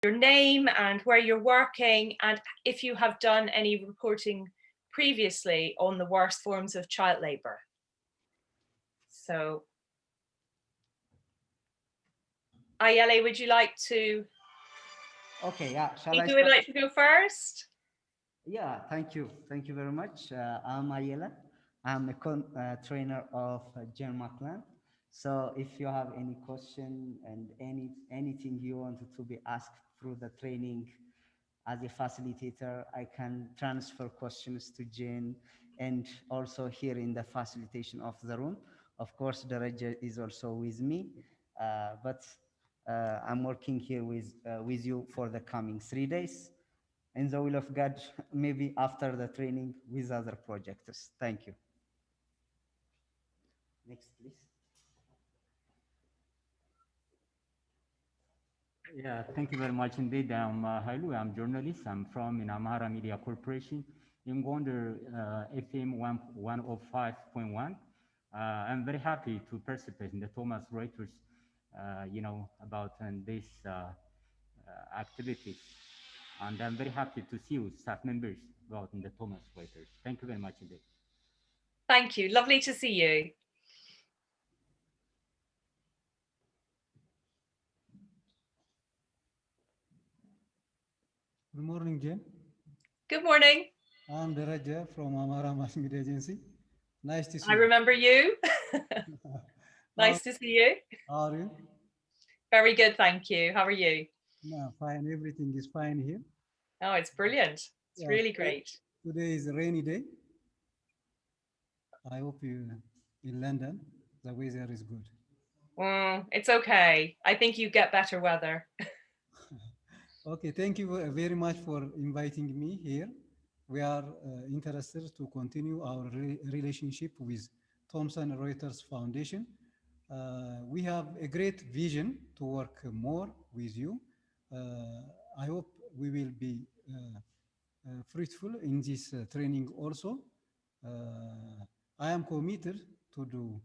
your name and where you're working, and if you have done any reporting previously on the worst forms of child labour. So, Ayele, would you like to? Okay, yeah. Shall I Who would start? like to go first? Yeah, thank you. Thank you very much. I'm Ayela. I'm a trainer of Jen McLean. So if you have any question and anything you wanted to be asked through the training as a facilitator, I can transfer questions to Jen and also here in the facilitation of the room. Of course, Daraja is also with me, but I'm working here with you for the coming 3 days in the will of God, maybe after the training with other projects. Thank you. Next, please. Yeah, thank you very much indeed. I'm Hailu. I'm journalist. I'm from Amhara Media Corporation in Gondar FM 105.1. I'm very happy to participate in the Thomas Reuters, about this activities. And I'm very happy to see you, staff members, about in the Thomas Reuters. Thank you very much indeed. Thank you. Lovely to see you. Good morning, Jen. Good morning. I'm Daraja from Amara Mass Media Agency. Nice to see I you. remember you. Nice to see you. How are you? Very good, thank you. How are you? No, fine. Everything is fine here. Oh, it's brilliant. It's Yeah, really great. today is a rainy day. I hope you in London, the weather is good. It's okay. I think you get better weather. Okay, thank you very much for inviting me here. We are interested to continue our relationship with Thomson Reuters Foundation. We have a great vision to work more with you. I hope we will be fruitful in this training also. I am committed to do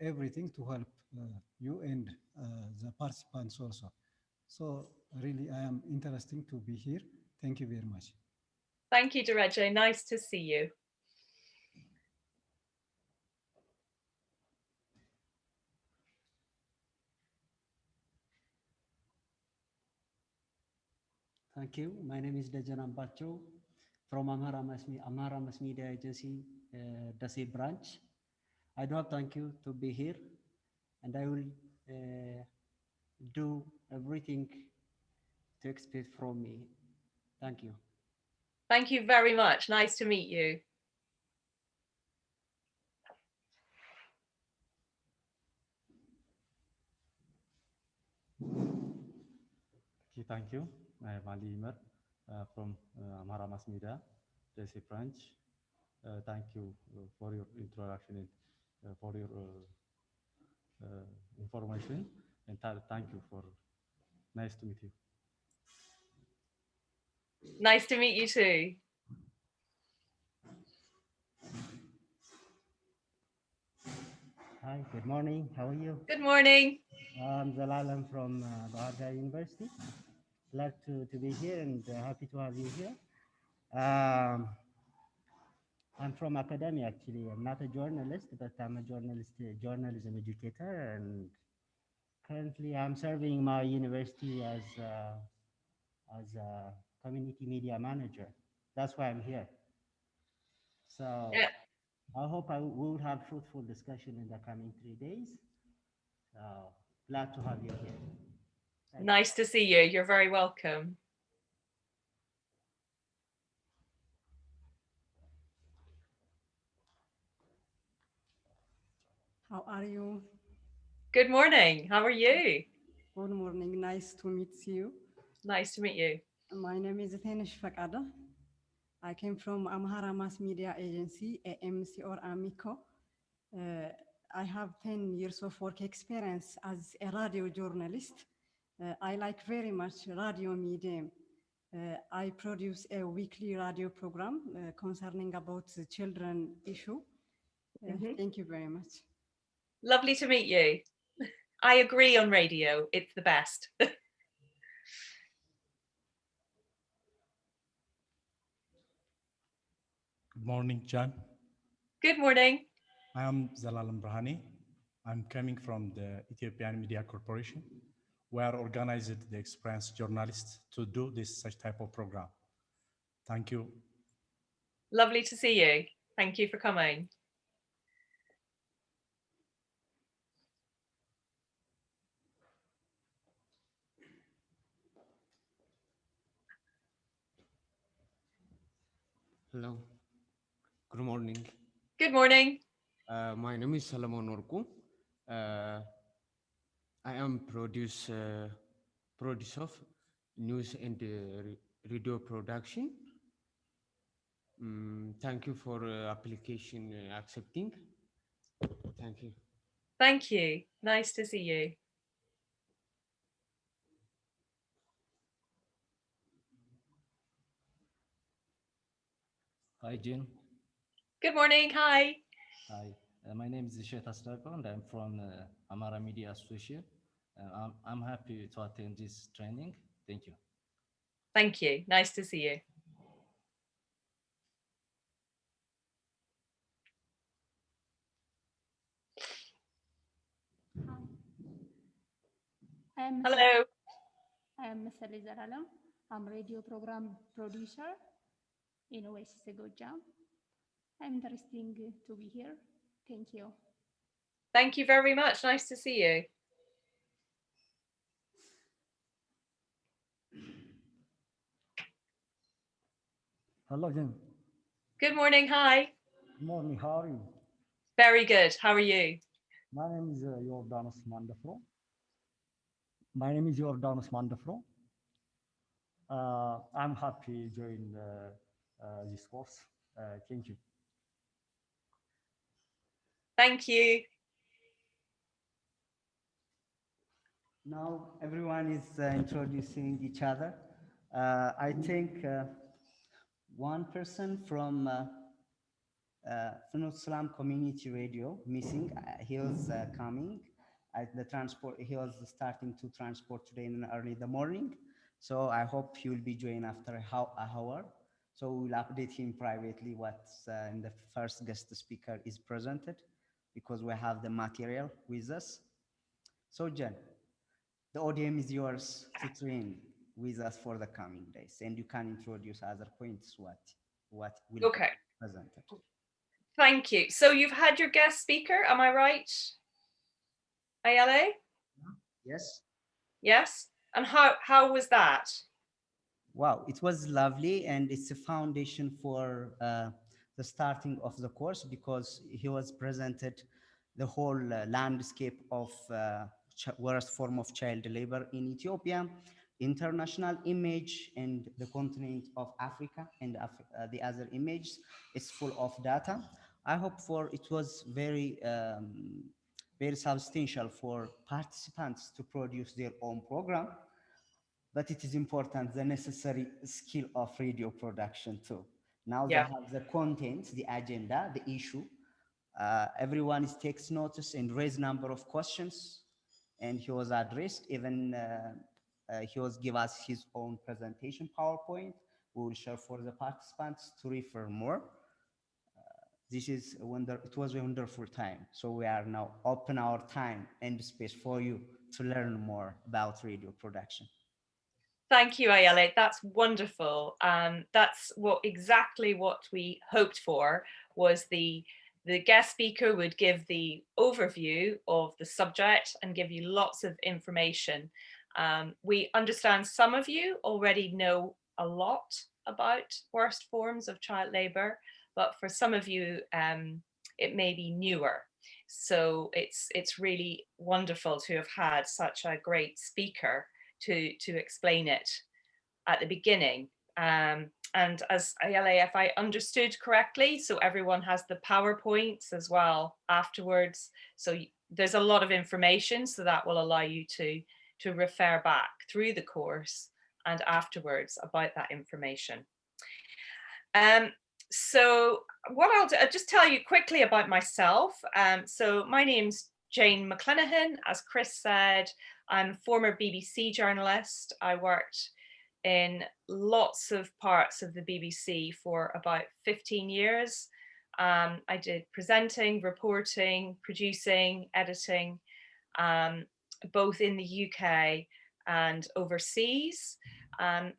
everything to help you and the participants also. So really, I am interested to be here. Thank you very much. Thank you, Dereje. Nice to see you. Thank you. My name is Dejan Ambacho from Amhara Mass Media Agency, Dasi branch. I do have thank you to be here, and I will do everything to expect from me. Thank you. Thank you very much. Nice to meet you. Okay, thank you. I am Ali Imer from Amhara Mass Media, Desi branch. Thank you for your introduction and for your information. And thank you for nice to meet you. Nice to meet you too. Hi, good morning. How are you? Good morning. I'm Zalal. I'm from Baharda University. Glad to be here and happy to have you here. I'm from academia actually. I'm not a journalist, but I'm a journalism educator, and currently I'm serving my university as a community media manager. That's why I'm here. So Yeah. I hope we will have fruitful discussion in the coming 3 days. So glad to have you here. Nice to see you. You're very welcome. How are you? Good morning. How are you? Good morning. Nice to meet you. Nice to meet you. My name is Tenish Fakada. I came from Amhara Mass Media Agency, AMC or AMICO. I have 10 years of work experience as a radio journalist. I like very much radio medium. I produce a weekly radio program concerning about the children issue. Thank you very much. Lovely to meet you. I agree on radio. It's the best. morning, Jan. Good morning. I am Zalalam Brahani. I'm coming from the Ethiopian Media Corporation. We are organized the experienced journalists to do this such type of program. Thank you. Lovely to see you. Thank you for coming. Hello. Good morning. Good morning. My name is Salomon Orku. I am producer of news and radio production. Thank you for application accepting. Thank you. Thank you. Nice to see you. Hi, Jane. Good morning. Hi. Hi. My name is Ishet Astarko, and I'm from Amara Media Association. I'm happy to attend this training. Thank you. Thank you. Nice to see you. Hello. I am Mr. Zaralam. I'm radio program producer in West Segojam. I'm interesting to be here. Thank you. Thank you very much. Nice to see you. Hello, Jim. Good morning. Hi. Good morning. How are you? Very good. How are you? My name is Jordanus Mandafro. My name is Jordanus Mandafro. I'm happy to join this course. Thank you. Thank you. Now everyone is introducing each other. I think one person from Fenut Salam Community Radio missing. He was coming at the transport. He was starting to transport today in early the morning. So I hope he will be joined after an hour. So we'll update him privately what's in the first guest speaker is presented, because we have the material with us. So Jen, the audience is yours to train with us for the coming days, and you can introduce other points what will be presented. Thank you. So you've had your guest speaker, am I right? Ayala? Yes. Yes. And how was that? Wow, it was lovely, and it's a foundation for the starting of the course, because he was presented the whole landscape of worst form of child labor in Ethiopia, international image, and the continent of Africa, and the other images. It's full of data. I hope it was very very substantial for participants to produce their own program. But it is important, the necessary skill of radio production too. Now they have the content, the agenda, the issue. Everyone takes notice and raise number of questions, and he was addressed. Even he was give us his own presentation PowerPoint. We will share for the participants to refer more. This is it was a wonderful time. So we are now open our time and space for you to learn more about radio production. Thank you, Ayala. That's wonderful. That's exactly what we hoped for, was the guest speaker would give the overview of the subject and give you lots of information. We understand some of you already know a lot about worst forms of child labor, but for some of you, it may be newer. So it's really wonderful to have had such a great speaker to explain it at the beginning. And as Ayala, if I understood correctly, so everyone has the PowerPoints as well afterwards. So there's a lot of information, so that will allow you to refer back through the course and afterwards about that information. So what I'll do, I'll just tell you quickly about myself. So my name's Jane McClenaghan. As Chris said, I'm a former BBC journalist. I worked in lots of parts of the BBC for about 15 years. I did presenting, reporting, producing, editing, both in the UK and overseas.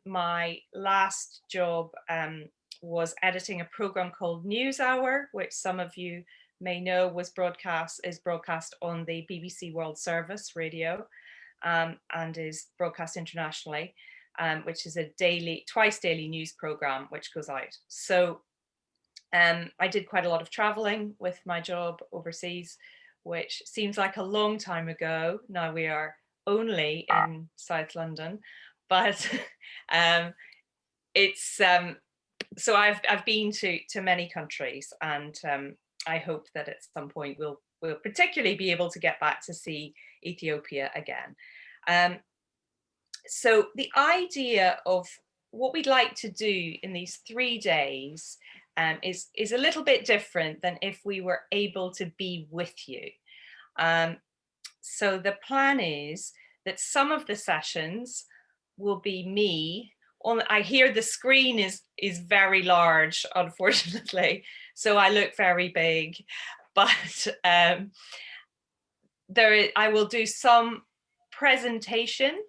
My last job was editing a program called NewsHour, which some of you may know is broadcast on the BBC World Service radio, and is broadcast internationally, which is a twice daily news program which goes out. So I did quite a lot of traveling with my job overseas, which seems like a long time ago. Now we are only in South London, but it's so I've been to many countries, and I hope that at some point we'll particularly be able to get back to see Ethiopia again. So the idea of what we'd like to do in these 3 days is a little bit different than if we were able to be with you. So the plan is that some of the sessions will be me. I hear the screen is very large, unfortunately, so I look very big, but I will do some presentation,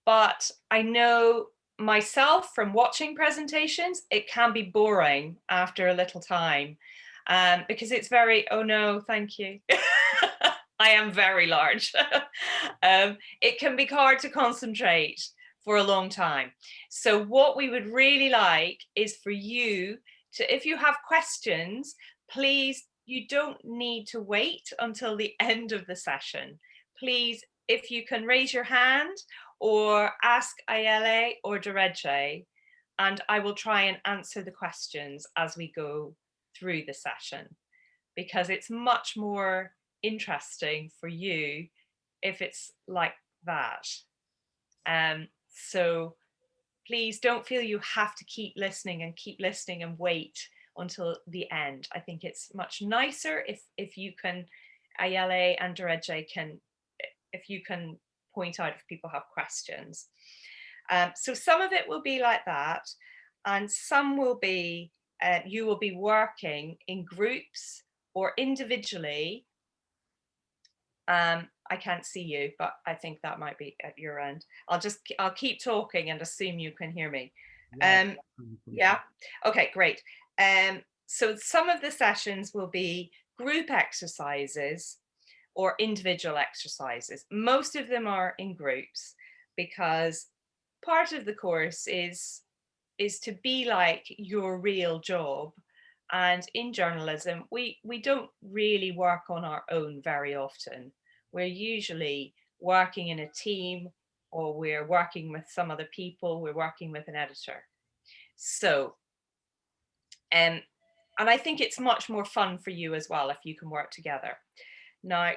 but I know myself from watching presentations, it can be boring after a little time, because it's very, oh no, thank you. I am very large. It can be hard to concentrate for a long time. So what we would really like is for you to, if you have questions, please, you don't need to wait until the end of the session. Please, if you can raise your hand or ask Ayele or Dereje, and I will try and answer the questions as we go through the session, because it's much more interesting for you if it's like that. So please don't feel you have to keep listening and wait until the end. I think it's much nicer if you can, Ayele and Dereje if you can point out if people have questions. So some of it will be like that, and some will be, you will be working in groups or individually. I can't see you, but I think that might be at your end. I'll keep talking and assume you can hear me. Yeah, okay, great. So some of the sessions will be group exercises or individual exercises. Most of them are in groups, because part of the course is to be like your real job. And in journalism, we don't really work on our own very often. We're usually working in a team, or we're working with some other people, we're working with an editor. So, and I think it's much more fun for you as well if you can work together. Now,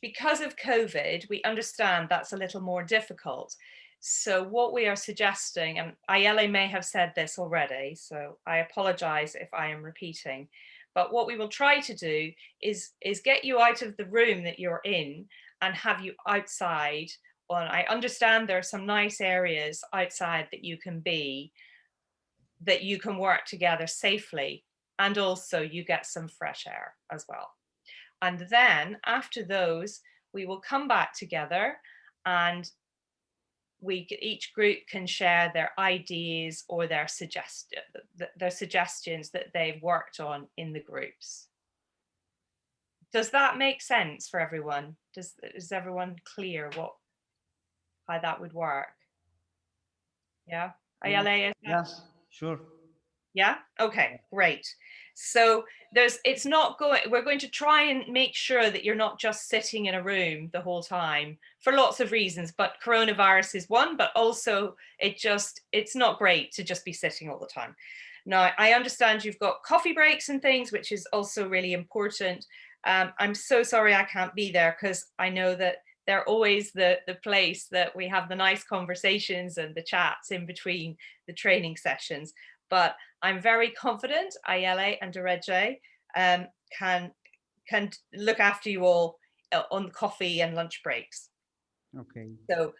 because of COVID, we understand that's a little more difficult. So what we are suggesting, and Ayele may have said this already, so I apologize if I am repeating, but what we will try to do is get you out of the room that you're in and have you outside. I understand there are some nice areas outside that you can be, that you can work together safely, and also you get some fresh air as well. And then after those, we will come back together, and each group can share their ideas or their suggestions that they've worked on in the groups. Does that make sense for everyone? Is everyone clear how that would work? Yeah, Ayele? Yes, sure. Yeah, okay, great. So we're going to try and make sure that you're not just sitting in a room the whole time for lots of reasons, but coronavirus is one, but also it's not great to just be sitting all the time. Now, I understand you've got coffee breaks and things, which is also really important. I'm so sorry I can't be there, because I know that they're always the place that we have the nice conversations and the chats in between the training sessions. But I'm very confident Ayele and Dereje can look after you all on coffee and lunch breaks. Okay. So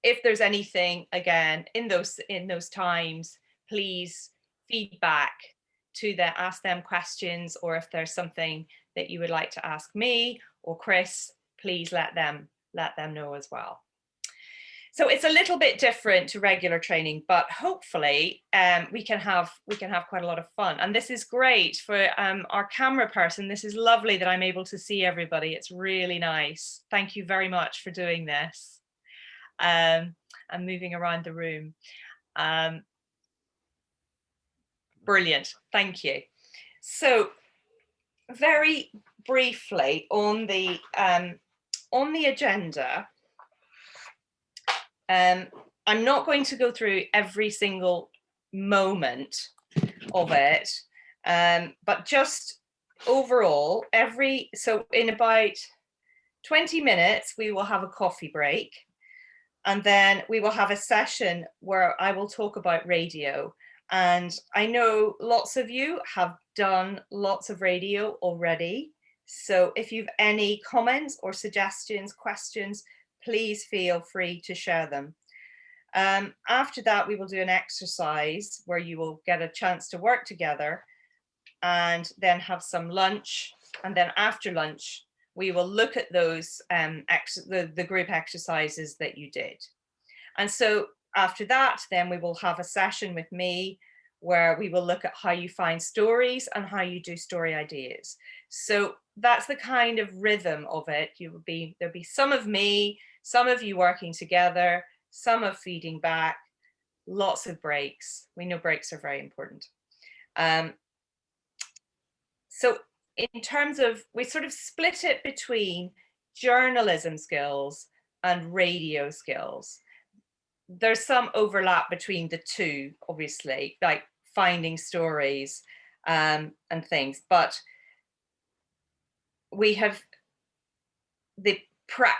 if there's anything, again, in those times, please feedback to them, ask them questions, or if there's something that you would like to ask me or Chris, please let them know as well. So it's a little bit different to regular training, but hopefully we can have quite a lot of fun. And this is great for our camera person. This is lovely that I'm able to see everybody. It's really nice. Thank you very much for doing this. And moving around the room. Brilliant, thank you. So very briefly on the agenda, I'm not going to go through every single moment of it, but just overall, so in about 20 minutes, we will have a coffee break. And then we will have a session where I will talk about radio. And I know lots of you have done lots of radio already. So if you've any comments or suggestions, questions, please feel free to share them. After that, we will do an exercise where you will get a chance to work together and then have some lunch. And then after lunch, we will look at those the group exercises that you did. And so after that, then we will have a session with me where we will look at how you find stories and how you do story ideas. So that's the kind of rhythm of it. There'll be some of me, some of you working together, some of feeding back, lots of breaks. We know breaks are very important. So in terms of, we sort of split it between journalism skills and radio skills. There's some overlap between the two, obviously, like finding stories and things, but we have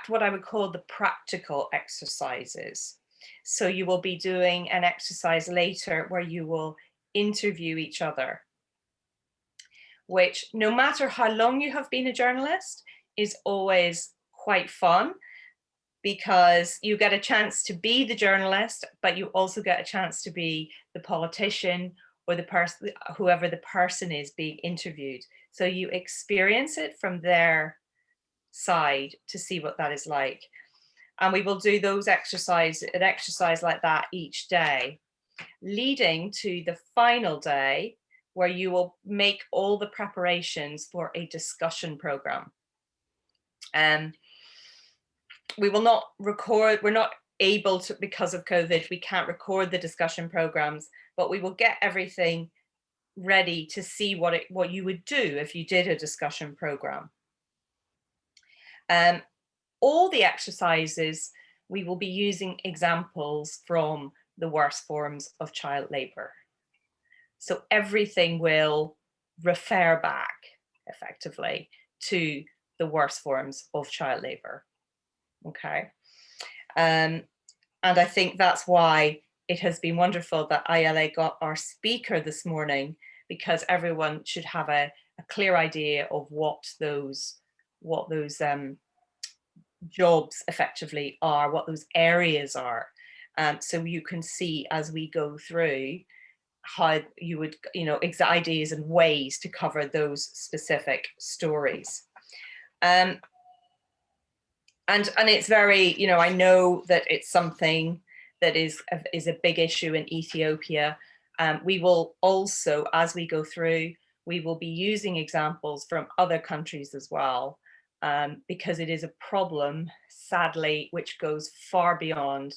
what I would call the practical exercises. So you will be doing an exercise later where you will interview each other, which no matter how long you have been a journalist is always quite fun, because you get a chance to be the journalist, but you also get a chance to be the politician or the person, whoever the person is being interviewed. So you experience it from their side to see what that is like. And we will do an exercise like that each day, leading to the final day where you will make all the preparations for a discussion program. We will not record, we're not able to, because of COVID, we can't record the discussion programs, but we will get everything ready to see what you would do if you did a discussion program. All the exercises, we will be using examples from the worst forms of child labour. So everything will refer back effectively to the worst forms of child labour. Okay. And I think that's why it has been wonderful that ILA got our speaker this morning, because everyone should have a clear idea of what those jobs effectively are, what those areas are. So you can see as we go through how you would, ideas and ways to cover those specific stories. And it's very, I know that it's something that is a big issue in Ethiopia. We will also, as we go through, we will be using examples from other countries as well, because it is a problem, sadly, which goes far beyond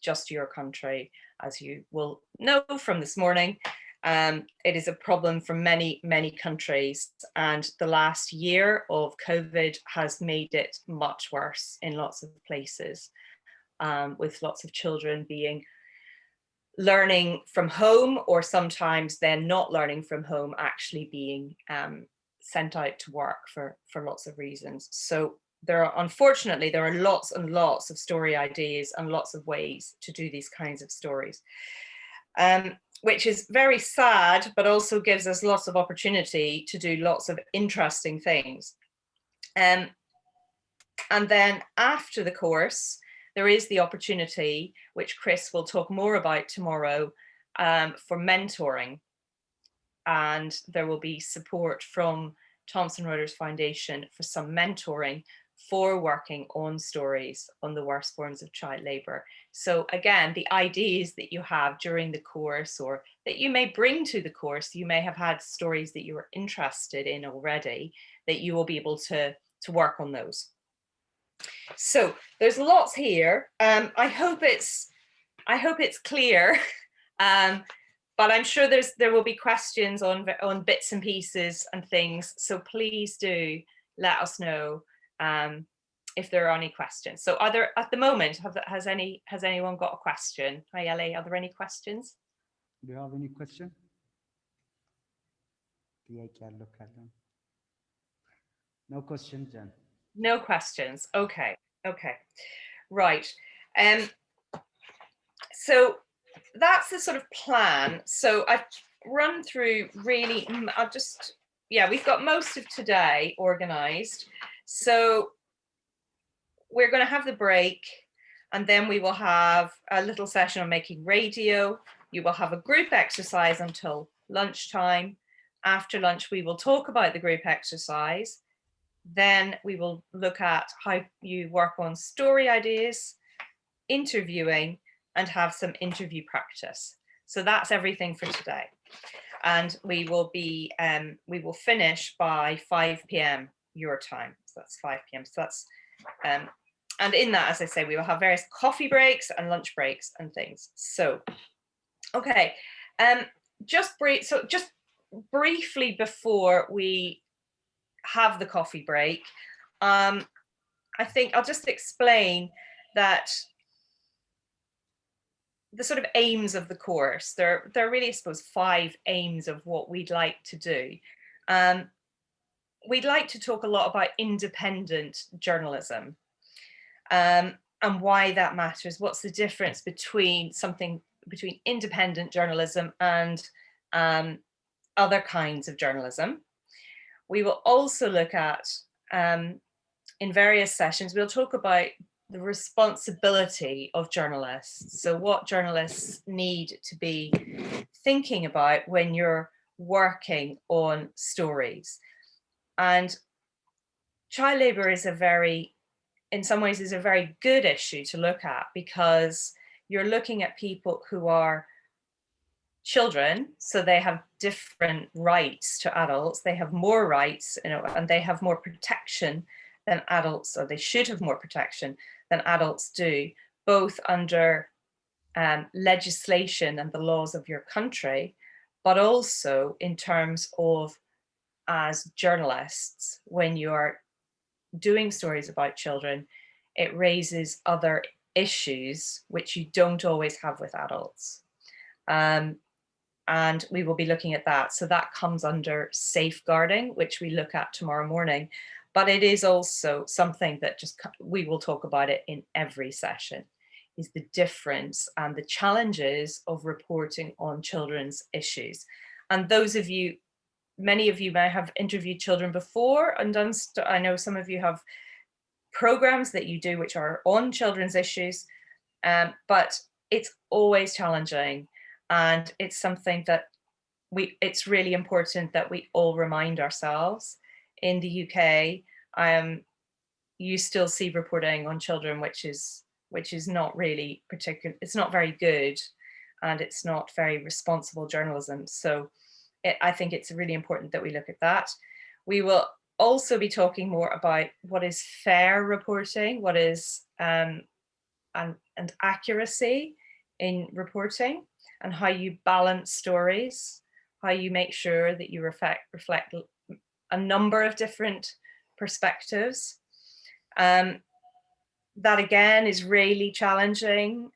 just your country, as you will know from this morning. It is a problem for many, many countries, and the last year of COVID has made it much worse in lots of places, with lots of children learning from home, or sometimes then not learning from home, actually being sent out to work for lots of reasons. So unfortunately, there are lots and lots of story ideas and lots of ways to do these kinds of stories. Which is very sad, but also gives us lots of opportunity to do lots of interesting things. And then after the course, there is the opportunity, which Chris will talk more about tomorrow, for mentoring. And there will be support from Thomson Reuters Foundation for some mentoring for working on stories on the worst forms of child labour. So again, the ideas that you have during the course or that you may bring to the course, you may have had stories that you were interested in already, that you will be able to work on those. So there's lots here. I hope it's clear, but I'm sure there will be questions on bits and pieces and things. So please do let us know if there are any questions. So are there, at the moment, has anyone got a question? Hi, Ellie, are there any questions? Do you have any question? No question, Jen. No questions. Okay. Okay. Right. So that's the sort of plan. So I've run through really, we've got most of today organized. So we're going to have the break, and then we will have a little session on making radio. You will have a group exercise until lunchtime. After lunch, we will talk about the group exercise. Then we will look at how you work on story ideas, interviewing, and have some interview practice. So that's everything for today. And we will finish by 5 p.m. your time. So that's 5 p.m. So that's, and in that, as I say, we will have various coffee breaks and lunch breaks and things. So, okay, just briefly before we have the coffee break, I think I'll just explain that the sort of aims of the course, there are really, I suppose, 5 aims of what we'd like to do. We'd like to talk a lot about independent journalism and why that matters. What's the difference between independent journalism and other kinds of journalism? We will also look at, in various sessions, we'll talk about the responsibility of journalists. So what journalists need to be thinking about when you're working on stories. And child labour is in some ways is a very good issue to look at, because you're looking at people who are children, so they have different rights to adults. They have more rights, and they have more protection than adults, or they should have more protection than adults do, both under legislation and the laws of your country, but also in terms of, as journalists, when you are doing stories about children, it raises other issues which you don't always have with adults. And we will be looking at that. So that comes under safeguarding, which we look at tomorrow morning. But it is also something that we will talk about it in every session, is the difference and the challenges of reporting on children's issues. And those of you, many of you may have interviewed children before, and I know some of you have programs that you do which are on children's issues, but it's always challenging. And it's something that it's really important that we all remind ourselves. In the UK, you still see reporting on children, which is not really it's not very good, and it's not very responsible journalism. So I think it's really important that we look at that. We will also be talking more about what is fair reporting, what is and accuracy in reporting, and how you balance stories, how you make sure that you reflect a number of different perspectives. That again is really challenging.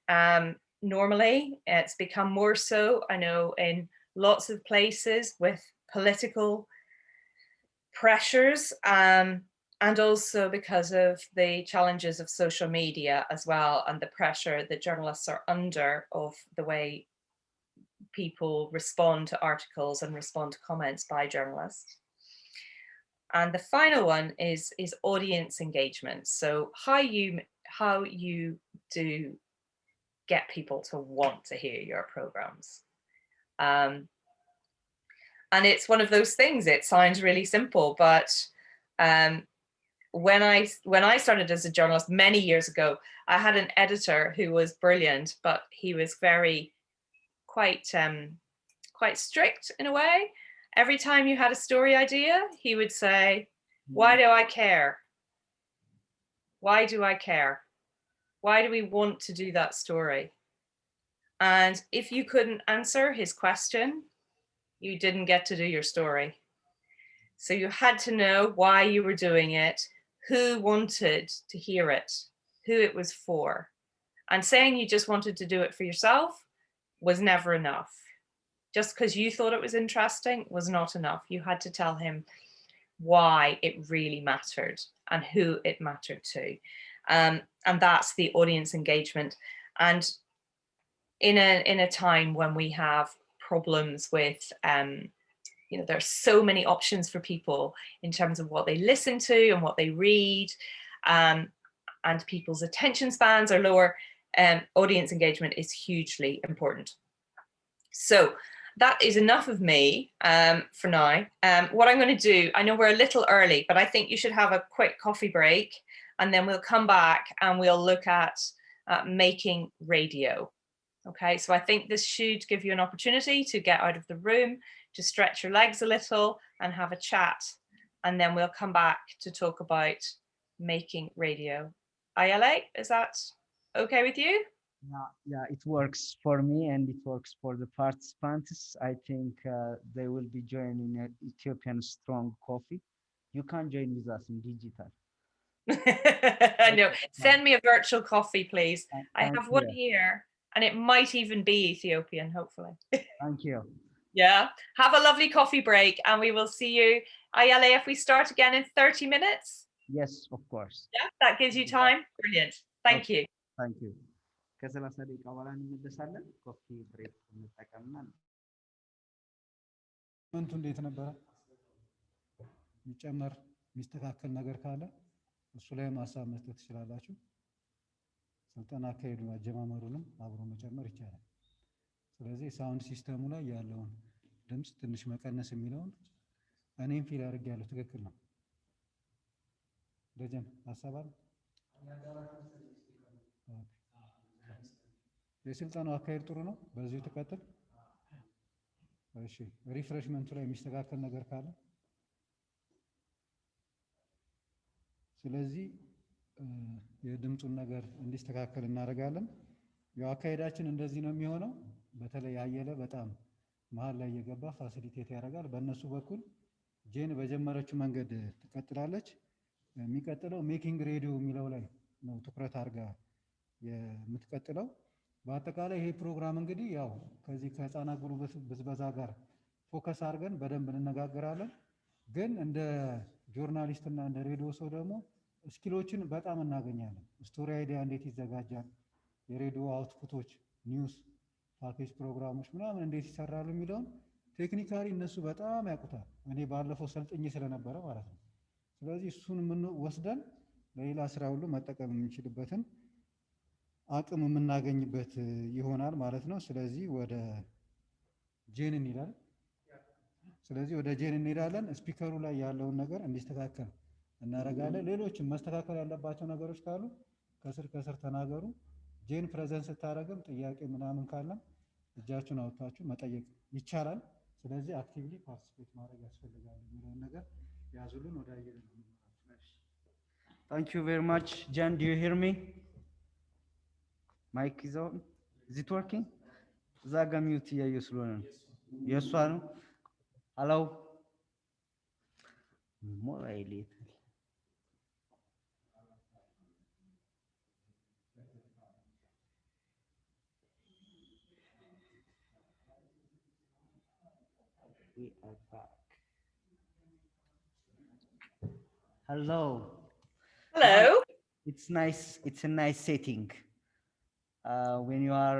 Normally, it's become more so, I know, in lots of places with political pressures, and also because of the challenges of social media as well, and the pressure that journalists are under of the way people respond to articles and respond to comments by journalists. And the final one is audience engagement. So how you how you do get people to want to hear your programs. And it's one of those things, it sounds really simple, but when I started as a journalist many years ago, I had an editor who was brilliant, but he was quite strict in a way. Every time you had a story idea, he would say, "Why do I care? Why do I care? Why do we want to do that story?" And if you couldn't answer his question, you didn't get to do your story. So you had to know why you were doing it, who wanted to hear it, who it was for. And saying you just wanted to do it for yourself was never enough. Just because you thought it was interesting was not enough. You had to tell him why it really mattered and who it mattered to. And that's the audience engagement. And in a time when we have problems with, there are so many options for people in terms of what they listen to and what they read, and people's attention spans are lower, audience engagement is hugely important. So that is enough of me for now. What I'm going to do, I know we're a little early, but I think you should have a quick coffee break, and then we'll come back and we'll look at making radio. Okay, so I think this should give you an opportunity to get out of the room, to stretch your legs a little and have a chat. And then we'll come back to talk about making radio. Ayala, is that okay with you? Yeah, it works for me and it works for the participants. I think they will be joining Ethiopian Strong Coffee. You can join with us in digital. I know. Send me a virtual coffee, please. I have one here, and it might even be Ethiopian, hopefully. Thank you. Yeah. Have a lovely coffee break, and we will see you, Ayala, if we start again in 30 minutes. Yes, of course. Yeah, that gives you time. Brilliant. Thank you. Thank you. ከ30 ደቂቃ በኋላ እንመለሳለን። ኮፊ ብሬክ እንጠቀምና መንቱ እንዴት ነበረ? የሚጨመር የሚስተካከል ነገር ካለ እሱ ላይ ሀሳብ መስጠት ትችላላችሁ። ስልጠና አካሄዱ አጀማመሩንም አብሮ መጨመር ይቻላል። ስለዚህ ሳውንድ ሲስተሙ ላይ ያለውን ድምጽ ትንሽ መቀነስ የሚለውን እኔም ፊል አድርጌያለሁ። ትክክል ነው። ደጀን ሀሳብ አለ? የስልጠናው አካሄድ ጥሩ ነው። በዚሁ ተከተል። እሺ፣ ሪፍሬሽመንቱ ላይ የሚስተካከል ነገር ካለ ስለዚህ የድምጹን ነገር እንዲስተካከል እናደርጋለን። ያው አካሄዳችን እንደዚህ ነው የሚሆነው። በተለይ አየለ በጣም መሀል ላይ እየገባ ፋሲሊቴት ያደርጋል። በእነሱ በኩል ጄን በጀመረችው መንገድ ትቀጥላለች። የሚቀጥለው ሜኪንግ ሬዲዮ የሚለው ላይ ነው ትኩረት አድርጋ የምትቀጥለው። በአጠቃላይ ይሄ ፕሮግራም እንግዲህ ያው ከዚህ ከህፃናት ጉልበት ብዝበዛ ጋር ፎከስ አድርገን በደንብ እንነጋገራለን። ግን እንደ ጆርናሊስት እና እንደ ሬዲዮ ሰው ደግሞ ስኪሎችን በጣም እናገኛለን። ስቶሪ አይዲያ እንዴት ይዘጋጃል፣ የሬዲዮ አውትፑቶች፣ ኒውስ ፓኬጅ ፕሮግራሞች ምናምን እንዴት ይሰራሉ የሚለውን ቴክኒካሊ እነሱ በጣም ያውቁታል። እኔ ባለፈው ሰልጥኜ ስለነበረ ማለት ነው። ስለዚህ እሱን ወስደን ለሌላ ስራ ሁሉ መጠቀም የምንችልበትን አቅም የምናገኝበት ይሆናል ማለት ነው። ስለዚህ ወደ ጄን እንሄዳለን። ስለዚህ ወደ ጄን እንሄዳለን። ስፒከሩ ላይ ያለውን ነገር እንዲስተካከል እናደርጋለን። ሌሎችም መስተካከል ያለባቸው ነገሮች ካሉ ከስር ተናገሩ። ጄን ፕሬዘንት ስታደርግም ጥያቄ ምናምን ካለም እጃችሁን አውጥታችሁ መጠየቅ ይቻላል። ስለዚህ አክቲቭሊ ፓርቲሲፔት ማድረግ ያስፈልጋል የሚለውን ነገር ያዙልን። ወደ አየለ ነው። Thank you very much. Jan, do you hear me? Mic is on. Is it working? እዛ ጋ ሚውት እያየሁ ስለሆነ ነው። የእሷ ነው። Hello? ሞባይል የት? We are back. Hello. Hello. It's nice. It's a nice setting. When you are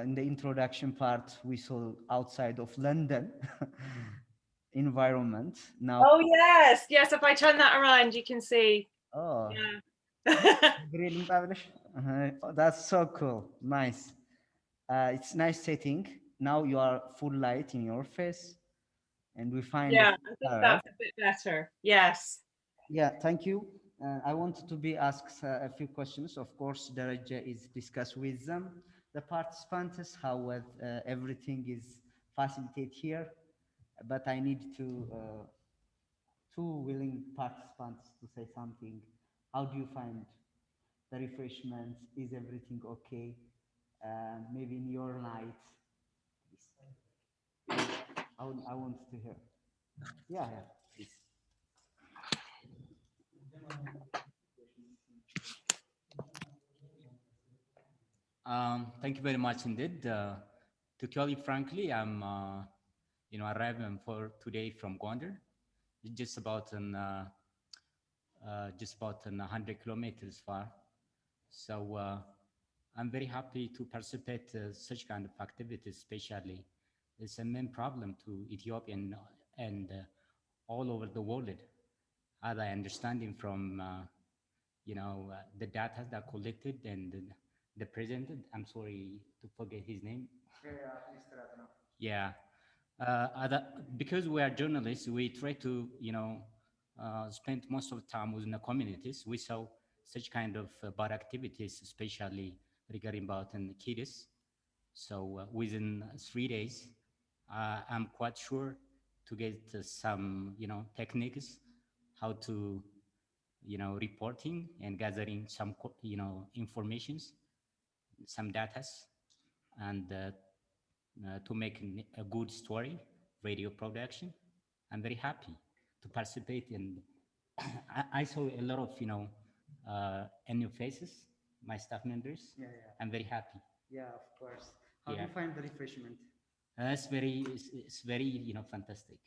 in the introduction part, we saw outside of London environment. Now. Oh yes, yes. If I turn that around, you can see. Oh. Yeah, That's so cool. Nice. It's nice setting. Now you are full light in your face, and we find Yeah, it I think all right. that's a bit better. Yes. Yeah, thank you. I wanted to be asked a few questions. Of course, Daraja is discussed with them. The participants, how everything is facilitated here, but I need to two willing participants to say something. How do you find the refreshments? Is everything okay? Maybe in your night. I want to hear. Yeah, yeah, please. Thank you very much indeed. To tell you frankly, I'm, arriving for today from Gondar. It's just about 100 kilometers far. So I'm very happy to participate such kind of activities, especially. It's a main problem to Ethiopian and all over the world, as I understanding from the data that collected and the presented. I'm sorry to forget his name. Yeah, because we are journalists, we try to spend most of the time within the communities. We saw such kind of bad activities, especially regarding about in the kids. So within 3 days, I'm quite sure to get some techniques how to reporting and gathering some informations, some datas, and to make a good story, radio production. I'm very happy to participate in. I saw a lot of new faces, my staff members. Yeah, yeah. I'm very happy. Yeah, of course. How do Yeah. you find the refreshment? It's very fantastic.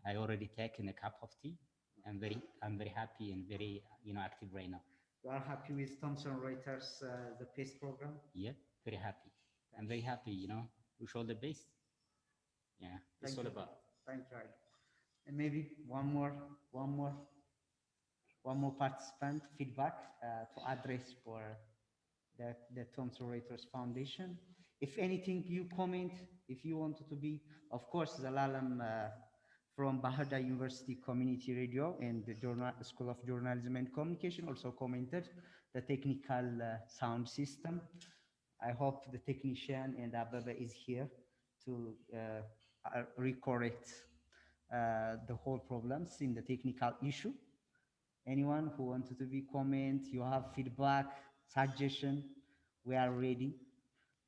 I already taken a cup of tea. I'm very happy and very active right now. You are happy with Thomson Reuters, the PACE program? Yeah, very happy. I'm very happy. Wish all the best. Yeah, it's all about. Thank you. And maybe one more participant feedback to address for the Thomson Reuters Foundation. If anything, you comment. If you wanted to be, of course, Zalalam from Bahar Dar University Community Radio and the School of Journalism and Communication also commented the technical sound system. I hope the technician and Ababa is here to recorrect the whole problems in the technical issue. Anyone who wanted to be comment, you have feedback, suggestion, we are ready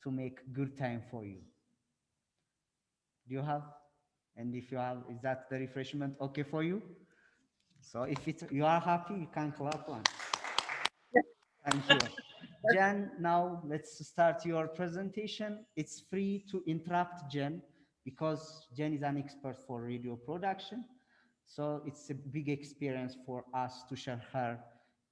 to make good time for you. Do you have? And if you have, is that the refreshment okay for you? So if you are happy, you can clap one. Thank you. Jen, now let's start your presentation. It's free to interrupt Jen because Jen is an expert for radio production. So it's a big experience for us to share her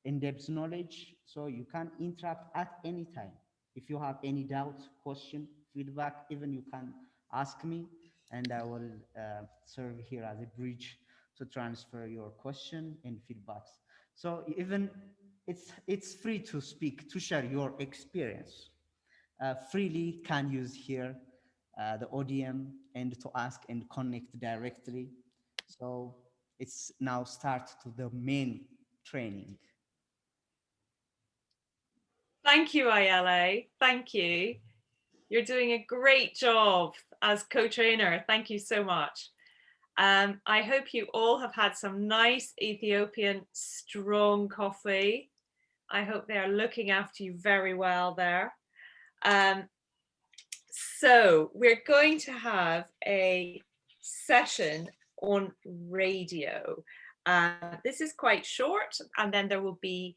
in-depth knowledge. So you can interrupt at any time. If you have any doubt, question, feedback, even you can ask me and I will serve here as a bridge to transfer your question and feedbacks. So even it's free to speak, to share your experience. Freely can use here the ODM and to ask and connect directly. So it's now start to the main training. Thank you, Ayala. Thank you. You're doing a great job as co-trainer. Thank you so much. I hope you all have had some nice Ethiopian strong coffee. I hope they are looking after you very well there. So we're going to have a session on radio. This is quite short, and then there will be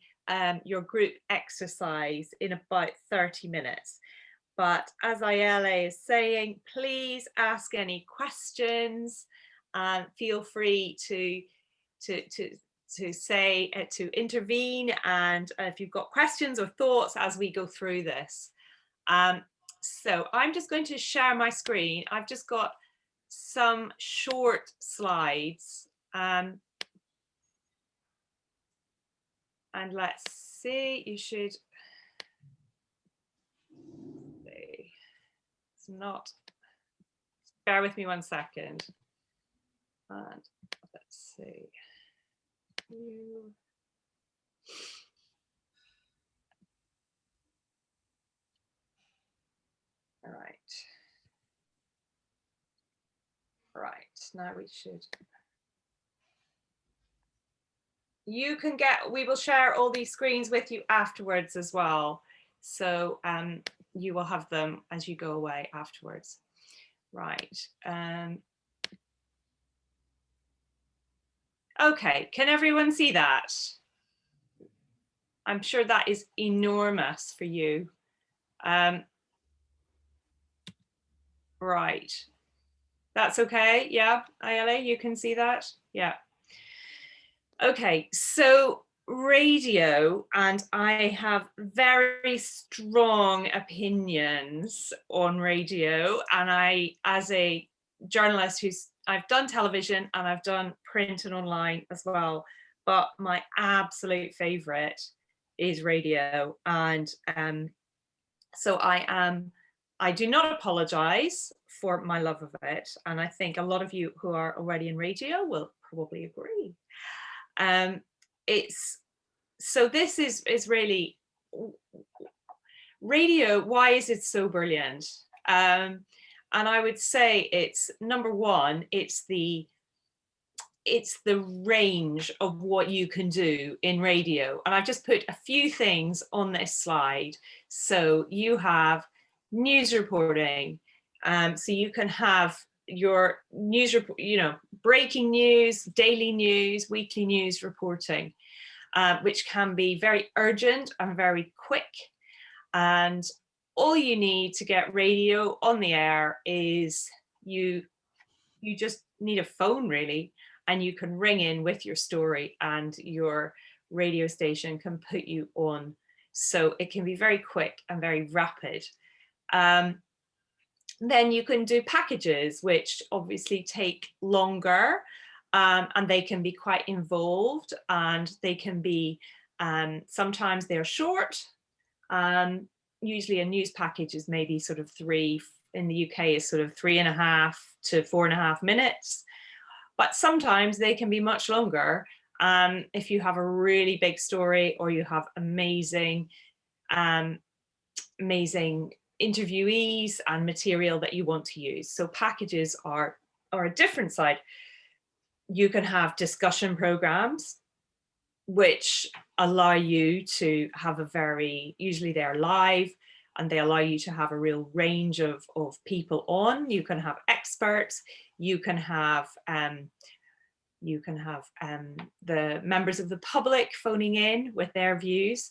your group exercise in about 30 minutes. But as Ayala is saying, please ask any questions and feel free to intervene. And if you've got questions or thoughts as we go through this. So I'm just going to share my screen. I've just got some short slides. And let's see, you should see. It's not, bear with me 1 second. And let's see. All right. Right, now we should. You can get, we will share all these screens with you afterwards as well. So you will have them as you go away afterwards. Right. Okay, can everyone see that? I'm sure that is enormous for you. Right. That's okay. Yeah, Ayala, you can see that? Yeah. Okay, so radio, and I have very strong opinions on radio, and I, as a journalist I've done television and I've done print and online as well, but my absolute favorite is radio. And so I do not apologize for my love of it. And I think a lot of you who are already in radio will probably agree. So this is really radio. Why is it so brilliant? And I would say it's number one, it's the range of what you can do in radio. And I've just put a few things on this slide. So you have news reporting. So you can have your news, breaking news, daily news, weekly news reporting, which can be very urgent and very quick. And all you need to get radio on the air is you just need a phone, really, and you can ring in with your story and your radio station can put you on. So it can be very quick and very rapid. Then you can do packages, which obviously take longer, and they can be quite involved, and they can be, sometimes they're short. Usually a news package is maybe sort of in the UK is sort of 3.5 to 4.5 minutes, but sometimes they can be much longer. If you have a really big story or you have amazing interviewees and material that you want to use. So packages are a different side. You can have discussion programs, which allow you to have usually they're live, and they allow you to have a real range of people on. You can have experts, you can have the members of the public phoning in with their views.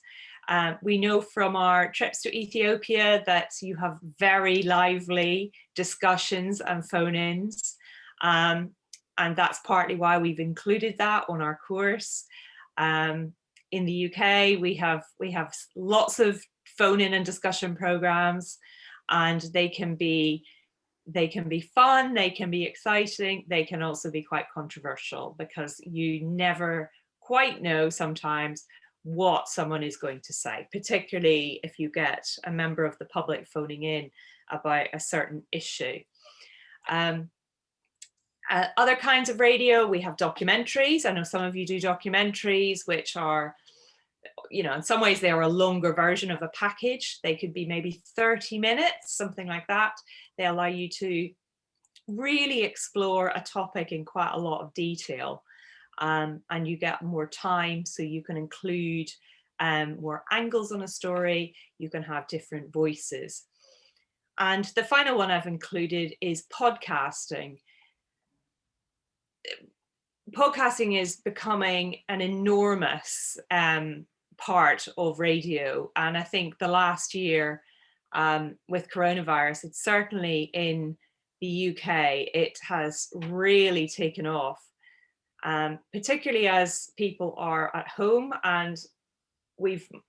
We know from our trips to Ethiopia that you have very lively discussions and phone-ins. And that's partly why we've included that on our course. In the UK, we have lots of phone-in and discussion programs, and they can be fun, they can be exciting, they can also be quite controversial, because you never quite know sometimes what someone is going to say, particularly if you get a member of the public phoning in about a certain issue. Other kinds of radio, we have documentaries. I know some of you do documentaries, which are, in some ways they are a longer version of a package. They could be maybe 30 minutes, something like that. They allow you to really explore a topic in quite a lot of detail. And you get more time, so you can include more angles on a story. You can have different voices. And the final one I've included is podcasting. Podcasting is becoming an enormous part of radio. And I think the last year with coronavirus, it's certainly in the UK, it has really taken off, particularly as people are at home, and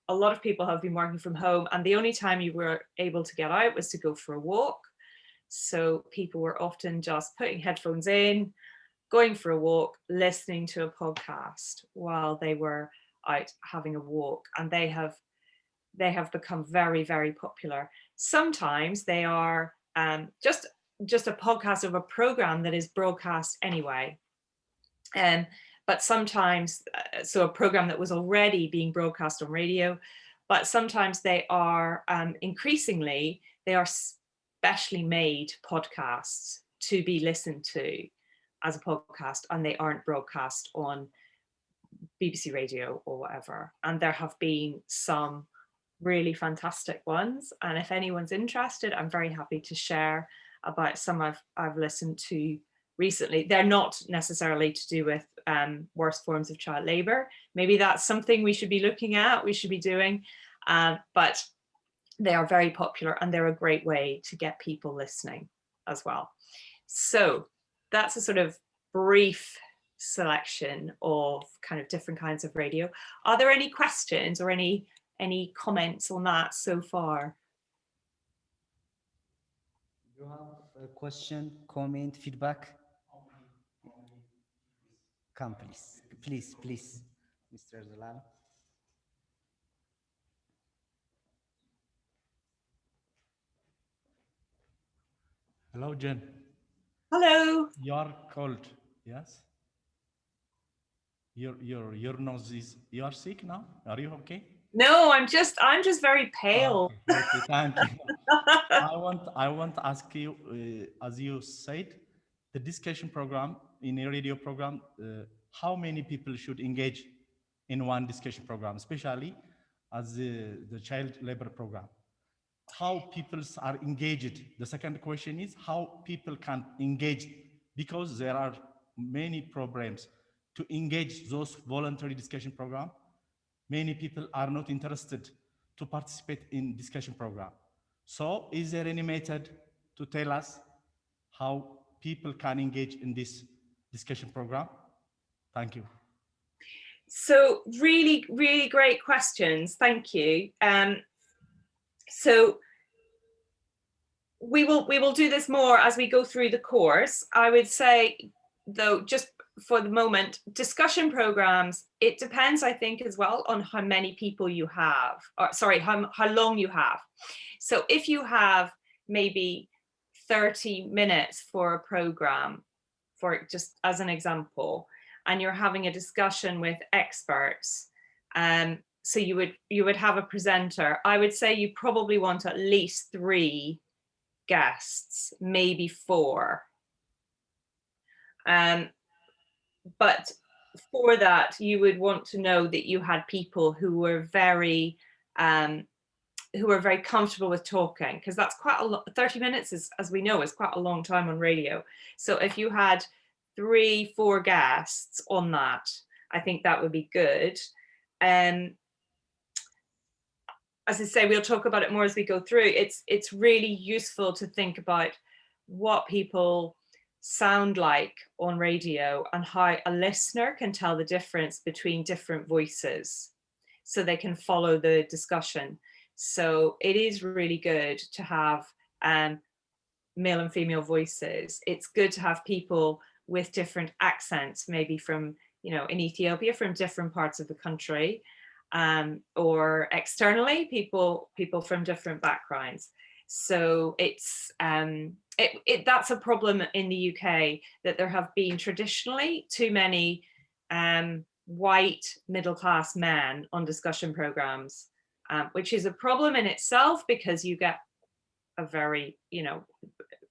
a lot of people have been working from home, and the only time you were able to get out was to go for a walk. So people were often just putting headphones in, going for a walk, listening to a podcast while they were out having a walk, and they have become very, very popular. Sometimes they are just a podcast of a program that is broadcast anyway. But sometimes, so a program that was already being broadcast on radio, but sometimes they are increasingly, they are specially made podcasts to be listened to as a podcast, and they aren't broadcast on BBC Radio or whatever. And there have been some really fantastic ones. And if anyone's interested, I'm very happy to share about some I've listened to recently. They're not necessarily to do with worst forms of child labour. Maybe that's something we should be looking at, we should be doing, but they are very popular and they're a great way to get people listening as well. So that's a sort of brief selection of kind of different kinds of radio. Are there any questions or any comments on that so far? Do you have a question, comment, feedback? Come, please, Mr. Zelalem. Hello, Jen. Hello. You are cold, yes? Your nose is, you are sick now? Are you okay? No, I'm just very pale. Okay, thank you. I want to ask you, as you said, the discussion program, in a radio program, how many people should engage in one discussion program, especially as the child labor program? How people are engaged? The second question is how people can engage, because there are many problems to engage those voluntary discussion program. Many people are not interested to participate in discussion program. So is there any method to tell us how people can engage in this discussion program? Thank you. So really, really great questions. Thank you. So we will do this more as we go through the course. I would say, though, just for the moment, discussion programs, it depends, I think, as well on how many people you have, or sorry, how long you have. So if you have maybe 30 minutes for a program, for just as an example, and you're having a discussion with experts, so you would have a presenter, I would say you probably want at least 3 guests, maybe 4. But for that, you would want to know that you had people who were very comfortable with talking, because that's quite a lot. 30 minutes is, as we know, is quite a long time on radio. So if you had 3-4 guests on that, I think that would be good. As I say, we'll talk about it more as we go through. It's really useful to think about what people sound like on radio and how a listener can tell the difference between different voices so they can follow the discussion. So it is really good to have male and female voices. It's good to have people with different accents, maybe from, in Ethiopia, from different parts of the country, or externally, people from different backgrounds. So it's that's a problem in the UK, that there have been traditionally too many white middle-class men on discussion programs, which is a problem in itself, because you get a very,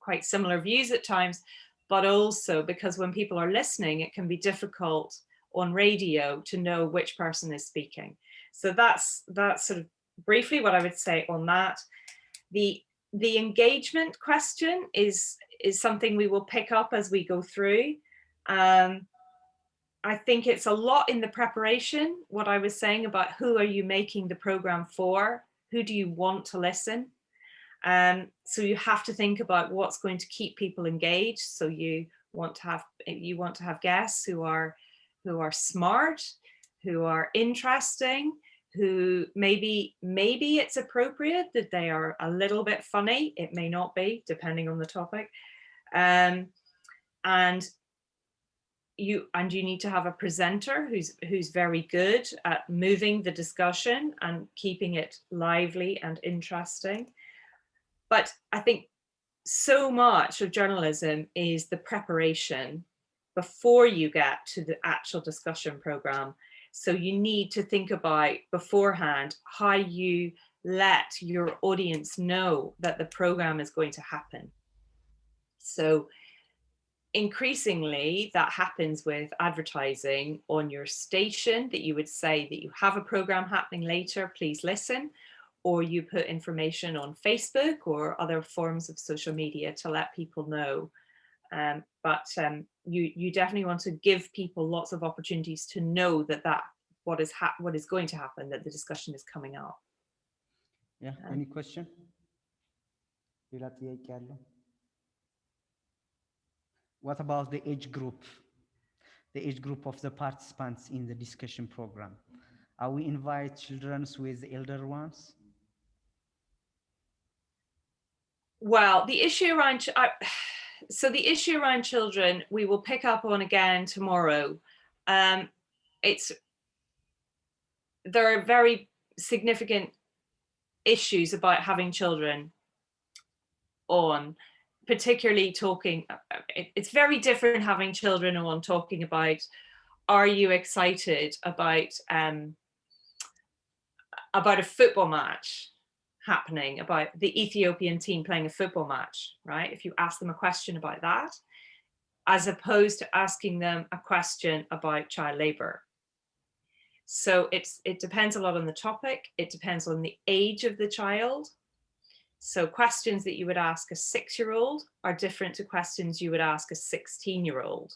quite similar views at times, but also because when people are listening, it can be difficult on radio to know which person is speaking. So that's sort of briefly what I would say on that. The engagement question is something we will pick up as we go through. I think it's a lot in the preparation, what I was saying about who are you making the program for, who do you want to listen. So you have to think about what's going to keep people engaged. So you want to have guests who are smart, who are interesting, who maybe it's appropriate that they are a little bit funny. It may not be, depending on the topic. And you need to have a presenter who's very good at moving the discussion and keeping it lively and interesting. But I think so much of journalism is the preparation before you get to the actual discussion program. So you need to think about beforehand how you let your audience know that the program is going to happen. So increasingly that happens with advertising on your station, that you would say that you have a program happening later, please listen, or you put information on Facebook or other forms of social media to let people know. But you definitely want to give people lots of opportunities to know that what is going to happen, that the discussion is coming up. Yeah, any question? What about the age group? The age group of the participants in the discussion program. Are we invite children with elder ones? Well, the issue around the issue around children, we will pick up on again tomorrow. There are very significant issues about having children on, particularly talking. It's very different having children on talking about, are you excited about a football match happening, about the Ethiopian team playing a football match, right? If you ask them a question about that, as opposed to asking them a question about child labor. So it depends a lot on the topic. It depends on the age of the child. So questions that you would ask a 6-year-old are different to questions you would ask a 16-year-old.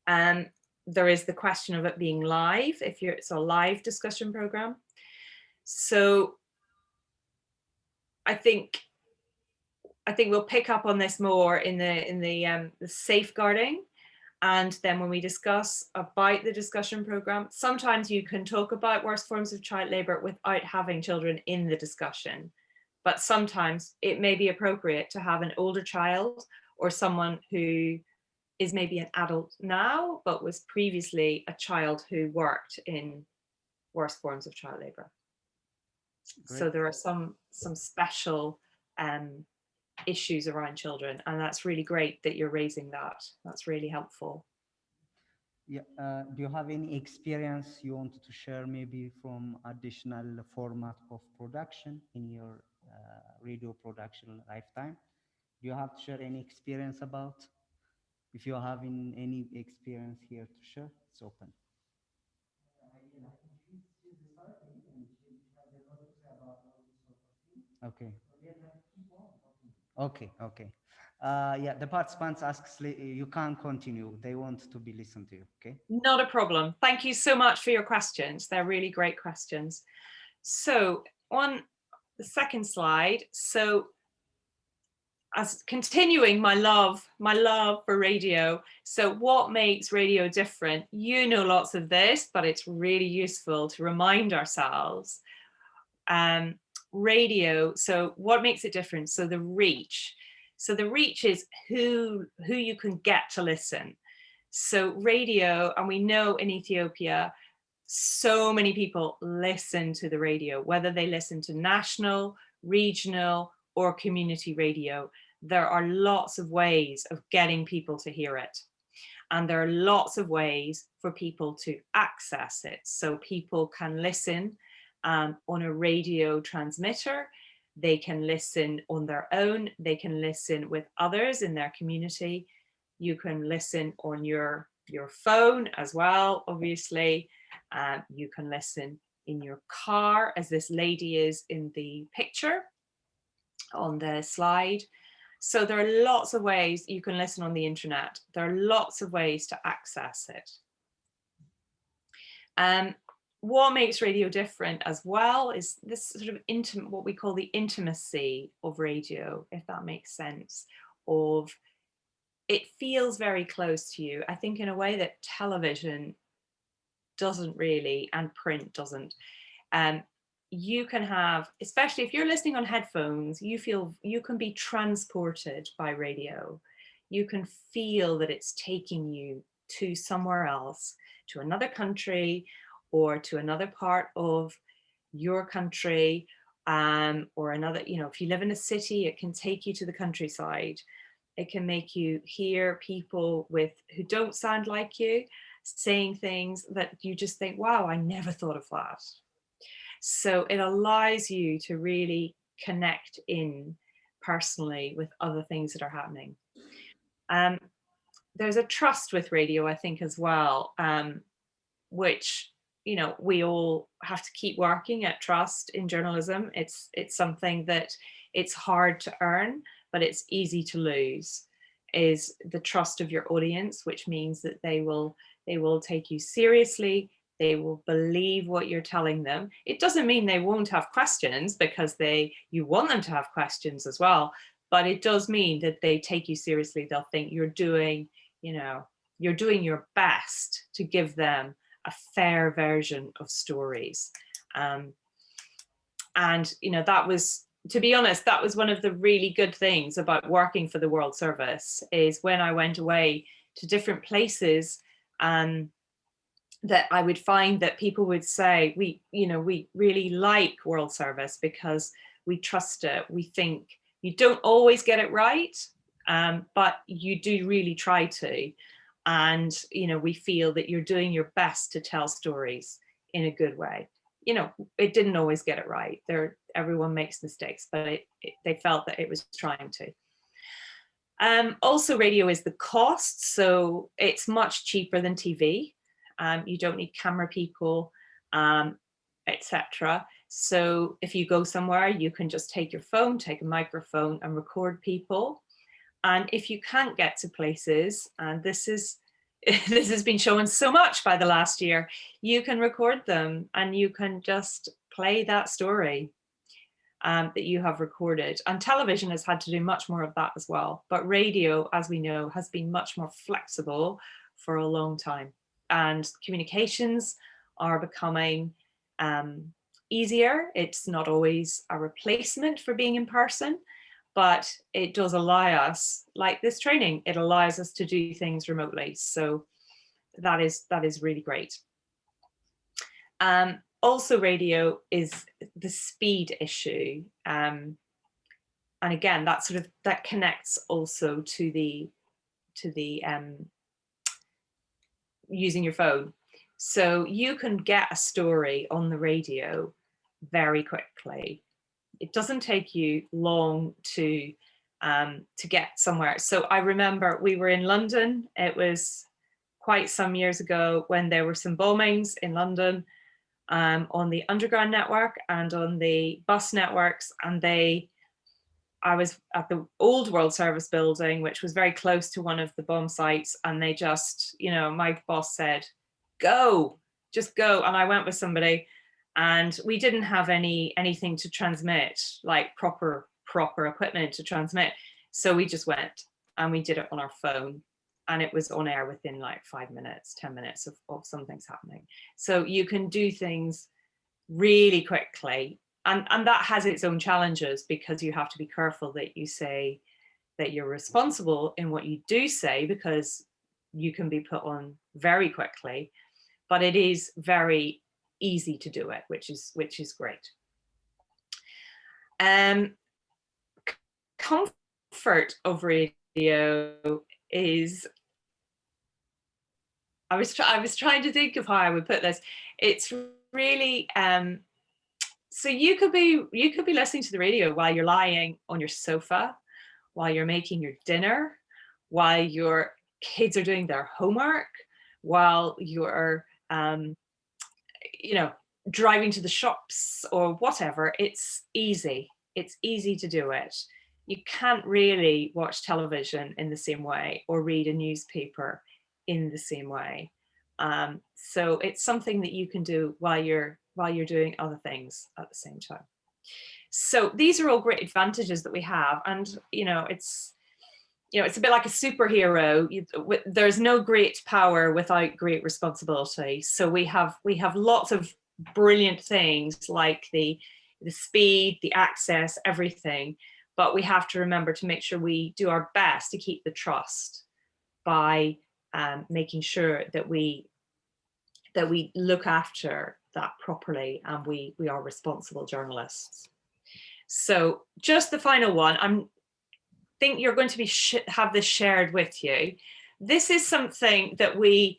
There is the question of it being live, it's a live discussion program. So I think we'll pick up on this more in the safeguarding. And then when we discuss about the discussion program, sometimes you can talk about worst forms of child labor without having children in the discussion. But sometimes it may be appropriate to have an older child or someone who is maybe an adult now, but was previously a child who worked in worst forms of child labor. Great. So there are some special issues around children, and that's really great that you're raising that. That's really helpful. Yeah. Do you have any experience you wanted to share, maybe from additional format of production in your radio production lifetime? Do you have to share any experience about? If you're having any experience here to share, it's open. Okay. Okay. Yeah, the participants asks you can't continue. They want to be listened to. Okay. Not a problem. Thank you so much for your questions. They're really great questions. So on the second slide, so as continuing my love for radio. So what makes radio different? You know lots of this, but it's really useful to remind ourselves. Radio, so what makes it different? So the reach. So the reach is who you can get to listen. So radio, and we know in Ethiopia, so many people listen to the radio, whether they listen to national, regional, or community radio. There are lots of ways of getting people to hear it. And there are lots of ways for people to access it. So people can listen on a radio transmitter. They can listen on their own. They can listen with others in their community. You can listen on your phone as well, obviously. You can listen in your car, as this lady is in the picture on the slide. So there are lots of ways you can listen on the internet. There are lots of ways to access it. What makes radio different as well is this sort of intimate, what we call the intimacy of radio, if that makes sense, of it feels very close to you. I think in a way that television doesn't really, and print doesn't. You can have, especially if you're listening on headphones, you can be transported by radio. you can feel that it's taking you to somewhere else, to another country or to another part of your country, or another, you know, if you live in a city, it can take you to the countryside. It can make you hear people who don't sound like you saying things that you just think, wow, I never thought of that. So it allows you to really connect in personally with other things that are happening. There's a trust with radio, I think, as well, which, you know, we all have to keep working at trust in journalism. It's something that it's hard to earn, but it's easy to lose, is the trust of your audience, which means that they will take you seriously. They will believe what you're telling them. It doesn't mean they won't have questions, because you want them to have questions as well, but it does mean that they take you seriously. They'll think you're doing, you know, you're doing your best to give them a fair version of stories. And, you know, that was, to be honest, that was one of the really good things about working for the World Service, is when I went away to different places, that I would find that people would say, we really like World Service because we trust it. We think you don't always get it right, but you do really try to. And, you know, we feel that you're doing your best to tell stories in a good way. You know, it didn't always get it right. Everyone makes mistakes, but they felt that it was trying to. Also, radio is the cost. So it's much cheaper than TV. You don't need camera people, etc. So if you go somewhere, you can just take your phone, take a microphone and record people. And if you can't get to places, and this has been shown so much by the last year, you can record them and you can just play that story that you have recorded. And television has had to do much more of that as well. But radio, as we know, has been much more flexible for a long time. And communications are becoming easier. It's not always a replacement for being in person, but it does allow us, like this training, it allows us to do things remotely. So that is really great. Also, radio is the speed issue. And again, that connects also to the using your phone. So you can get a story on the radio very quickly. It doesn't take you long to get somewhere. So I remember we were in London. It was quite some years ago when there were some bombings in London on the underground network and on the bus networks. And I was at the old World Service building, which was very close to one of the bomb sites. And they just, you know, my boss said, go, just go. And I went with somebody, and we didn't have anything to transmit, like proper equipment to transmit. So we just went and we did it on our phone, and it was on air within like 5 minutes, 10 minutes of something's happening. So you can do things really quickly. And that has its own challenges, because you have to be careful that you say that you're responsible in what you do say, because you can be put on very quickly, but it is very easy to do it, which is great. Comfort of radio is, I was trying to think of how I would put this. It's really, so you could be listening to the radio while you're lying on your sofa, while you're making your dinner, while your kids are doing their homework, while you're you know, driving to the shops or whatever. It's easy to do it. You can't really watch television in the same way or read a newspaper in the same way. So it's something that you can do while you're doing other things at the same time. So these are all great advantages that we have. And, you know, it's a bit like a superhero. There's no great power without great responsibility. So we have lots of brilliant things like the speed, the access, everything. but we have to remember to make sure we do our best to keep the trust by making sure that we look after that properly, and we are responsible journalists. So just the final one, I think you're going to be have this shared with you. This is something that we,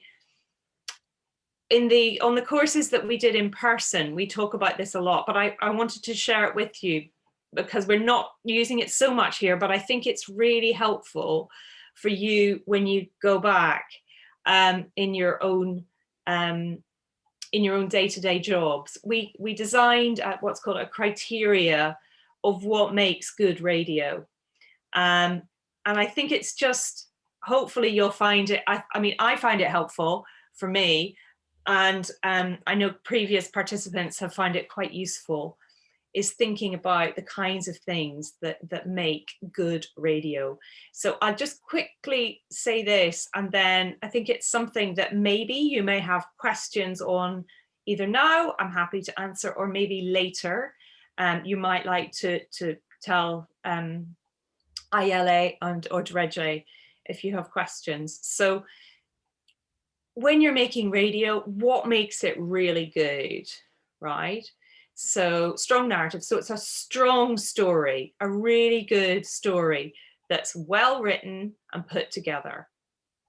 on the courses that we did in person, we talk about this a lot, but I wanted to share it with you because we're not using it so much here, but I think it's really helpful for you when you go back in your own day-to-day jobs. We designed what's called a criteria of what makes good radio. And I think it's just, hopefully you'll find it, I mean, I find it helpful for me, and I know previous participants have found it quite useful, is thinking about the kinds of things that make good radio. So I'll just quickly say this, and then I think it's something that maybe you may have questions on either now, I'm happy to answer, or maybe later. You might like to tell Ayele or Dredje if you have questions. So when you're making radio, what makes it really good, right? So strong narrative. So it's a strong story, a really good story that's well written and put together,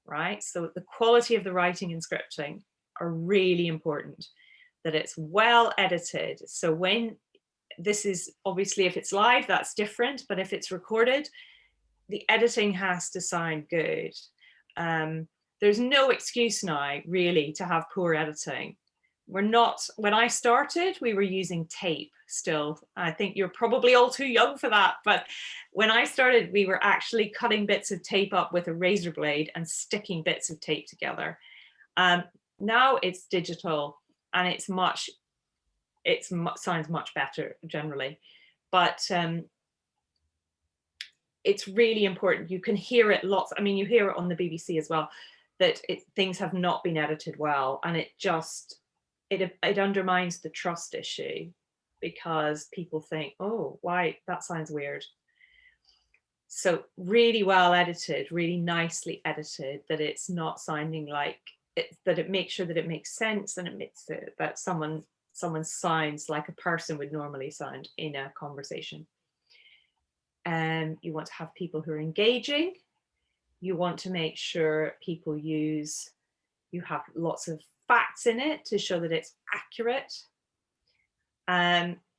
right? So the quality of the writing and scripting are really important, that it's well edited. So when this is, obviously if it's live, that's different, but if it's recorded, the editing has to sound good. There's no excuse now really to have poor editing. We're not, when I started, we were using tape still. I think you're probably all too young for that, but when I started, we were actually cutting bits of tape up with a razor blade and sticking bits of tape together. Now it's digital, and it sounds much better generally, but it's really important. You can hear it lots. I mean, you hear it on the BBC as well, that things have not been edited well, and it undermines the trust issue, because people think, oh, why, that sounds weird. So really well edited, really nicely edited, that it's not sounding like it, that it makes sure that it makes sense, and it makes it that someone sounds like a person would normally sound in a conversation. And you want to have people who are engaging. You want to make sure people you have lots of facts in it to show that it's accurate.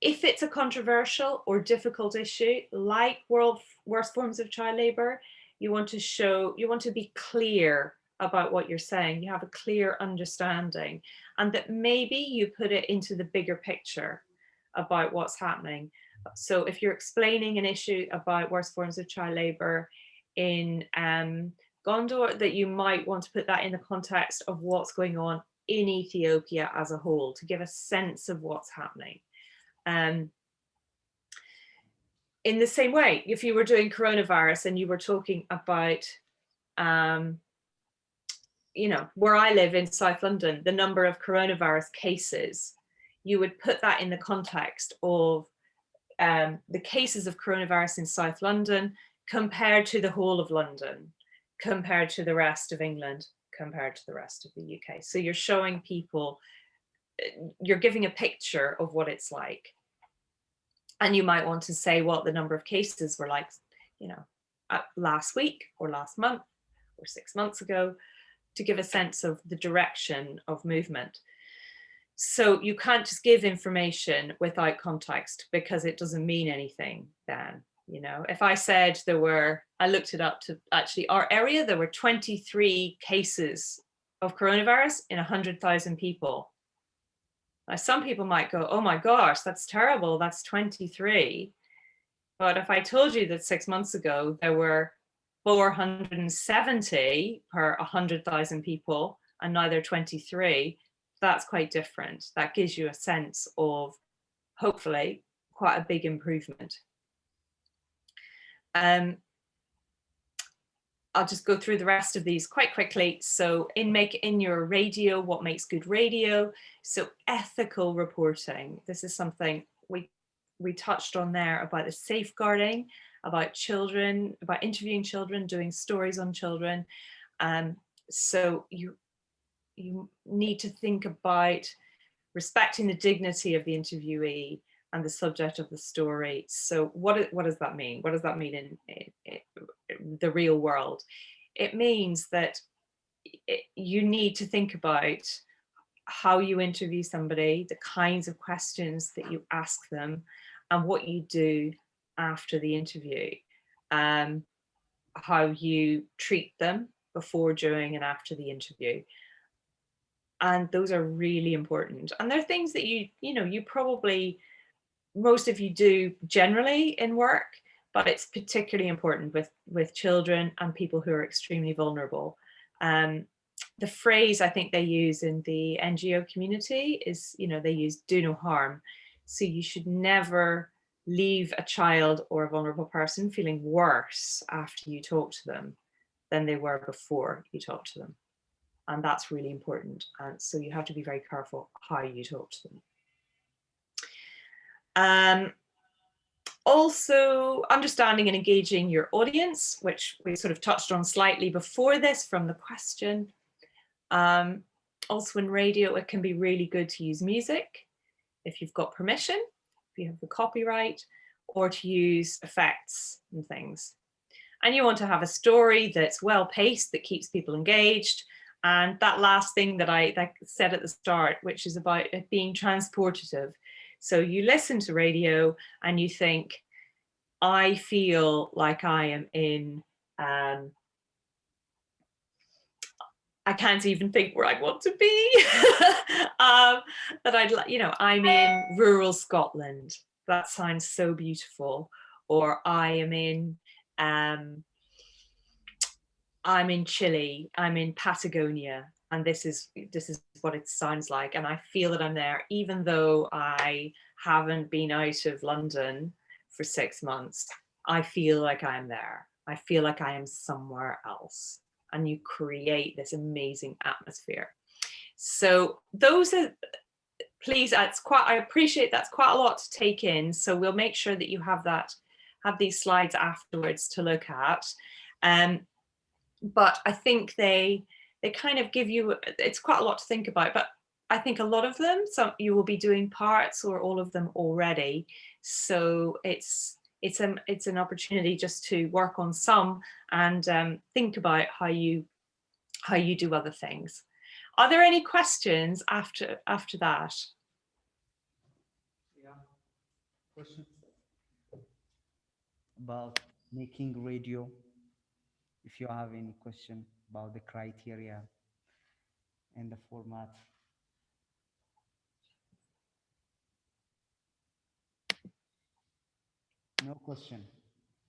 If it's a controversial or difficult issue, like worst forms of child labour, you want to be clear about what you're saying. You have a clear understanding, and that maybe you put it into the bigger picture about what's happening. So if you're explaining an issue about worst forms of child labour in Gondor, that you might want to put that in the context of what's going on in Ethiopia as a whole, to give a sense of what's happening. In the same way, if you were doing coronavirus and you were talking about, you know, where I live in South London, the number of coronavirus cases, you would put that in the context of the cases of coronavirus in South London compared to the whole of London, compared to the rest of England, compared to the rest of the UK. So you're showing people, you're giving a picture of what it's like. And you might want to say what the number of cases were like, you know, last week or last month or 6 months ago, to give a sense of the direction of movement. So you can't just give information without context, because it doesn't mean anything then. You know, if I said I looked it up to actually our area, there were 23 cases of coronavirus in 100,000 people. Now, some people might go, oh my gosh, that's terrible, that's 23. But if I told you that 6 months ago, there were 470 per 100,000 people, and now there are 23, that's quite different. That gives you a sense of, hopefully, quite a big improvement. I'll just go through the rest of these quite quickly. So in your radio, what makes good radio? So ethical reporting. This is something we touched on there about the safeguarding about children, about interviewing children, doing stories on children. So you need to think about respecting the dignity of the interviewee and the subject of the story. So what does that mean? What does that mean in the real world? It means that you need to think about how you interview somebody, the kinds of questions that you ask them, and what you do after the interview, how you treat them before, during, and after the interview. And those are really important. And they're things that you probably, most of you do generally in work, but it's particularly important with children and people who are extremely vulnerable. The phrase I think they use in the NGO community is, they use do no harm. So you should never leave a child or a vulnerable person feeling worse after you talk to them than they were before you talked to them. And that's really important. And so you have to be very careful how you talk to them. Also, understanding and engaging your audience, which we sort of touched on slightly before this from the question. Also in radio, it can be really good to use music if you've got permission, if you have the copyright, or to use effects and things. And you want to have a story that's well paced, that keeps people engaged. And that last thing that I said at the start, which is about it being transportative. So you listen to radio and you think, I feel like I am in, I can't even think where I want to be. That I'm in rural Scotland. That sounds so beautiful. Or I am in, I'm in Chile, I'm in Patagonia, and this is what it sounds like. And I feel that I'm there, even though I haven't been out of London for 6 months. I feel like I'm there. I feel like I am somewhere else. And you create this amazing atmosphere. So those are, please, I appreciate that's quite a lot to take in. So we'll make sure that you have these slides afterwards to look at. But I think they kind of give you, it's quite a lot to think about, but I think a lot of them, you will be doing parts or all of them already. So it's an opportunity just to work on some and think about how you do other things. Are there any questions after that? Yeah. Questions about making radio? If you have any question about the criteria and the format. No question.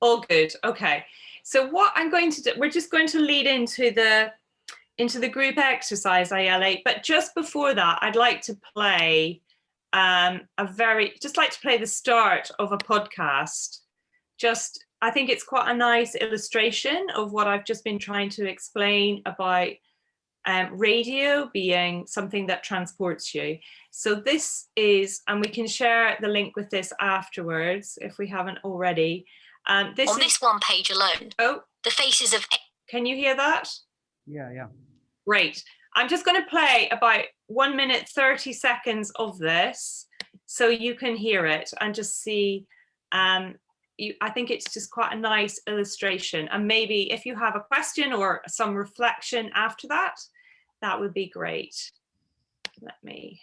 All good. Okay. So what I'm going to do, we're just going to lead into the group exercise, Ayele. But just before that, I'd like to play the start of a podcast. I think it's quite a nice illustration of what I've just been trying to explain about radio being something that transports you. So this is, and we can share the link with this afterwards if we haven't already. This one page alone. Oh, the faces of. Can you hear that? Yeah. Great. I'm just going to play about 1 minute, 30 seconds of this so you can hear it and just see. I think it's just quite a nice illustration. And maybe if you have a question or some reflection after that, that would be great. Let me.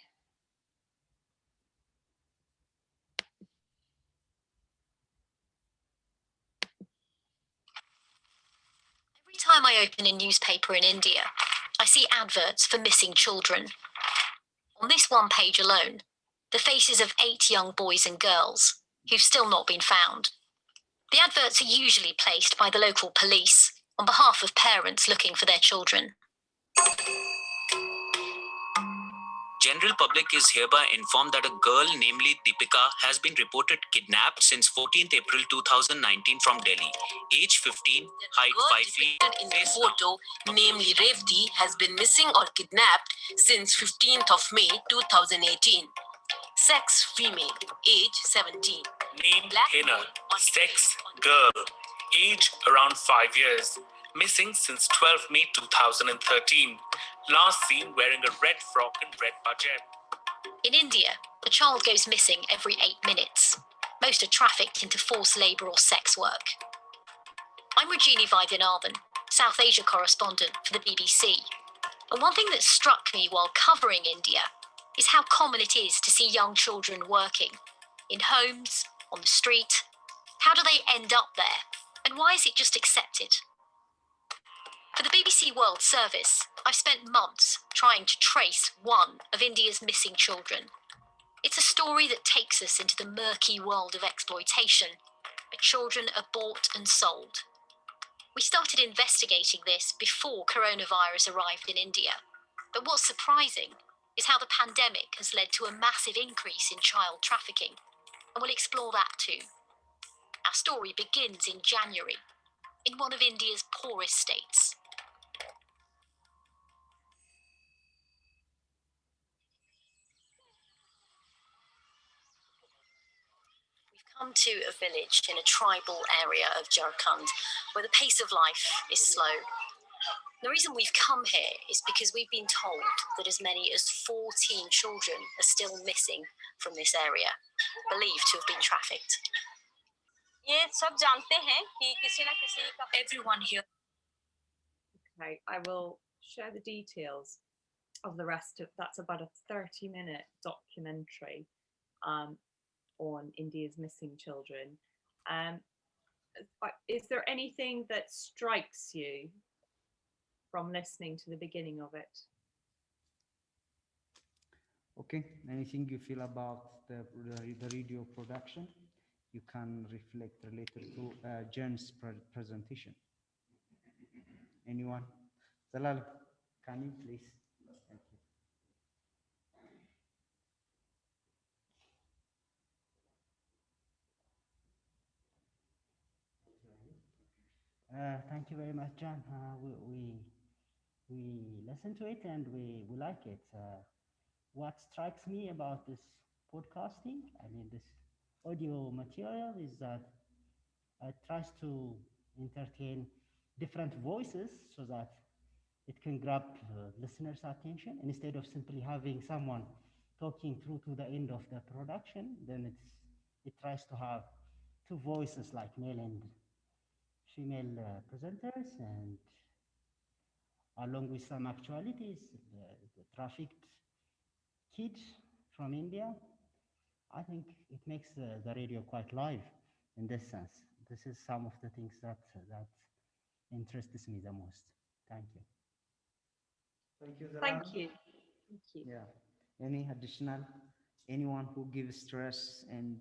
Every time I open a newspaper in India, I see adverts for missing children. On this one page alone, the faces of 8 young boys and girls who've still not been found. The adverts are usually placed by the local police on behalf of parents looking for their children. General public is hereby informed that a girl, namely Deepika, has been reported kidnapped since 14th April 2019 from Delhi. Age 15, height 5 feet. In the photo, namely Revati, has been missing or kidnapped since 15th of May 2018. Sex female, age 17. Name Black Hina, male on sex girl, age around 5 years, missing since 12 May 2013. Last seen wearing a red frock and red pajama. In India, a child goes missing every 8 minutes. Most are trafficked into forced labour or sex work. I'm Rajini Vaidyanathan, South Asia correspondent for the BBC. And one thing that struck me while covering India is how common it is to see young children working in homes, on the street. How do they end up there? And why is it just accepted? For the BBC World Service, I've spent months trying to trace one of India's missing children. It's a story that takes us into the murky world of exploitation, where children are bought and sold. We started investigating this before coronavirus arrived in India. But what's surprising is how the pandemic has led to a massive increase in child trafficking. And we'll explore that too. Our story begins in January, in one of India's poorest states. We've come to a village in a tribal area of Jharkhand, where the pace of life is slow. The reason we've come here is because we've been told that as many as 14 children are still missing from this area, believed to have been trafficked. Everyone here. Okay, I will share the details of the rest of that's about a 30-minute documentary on India's missing children. Is there anything that strikes you from listening to the beginning of it? Okay, anything you feel about the radio production, you can reflect related to Jen's presentation. Anyone? Zalal, can you please? Thank you. Thank you very much, John. We listen to it and we like it. What strikes me about this podcasting, this audio material, is that it tries to entertain different voices so that it can grab listeners' attention instead of simply having someone talking through to the end of the production. Then it tries to have two voices, like male and female presenters, and along with some actualities, the trafficked kid from India. I think it makes the radio quite live in this sense. This is some of the things that interests me the most. Thank you. Thank you, Zalal. Thank you. Thank you. Yeah. Any additional? Anyone who gives stress and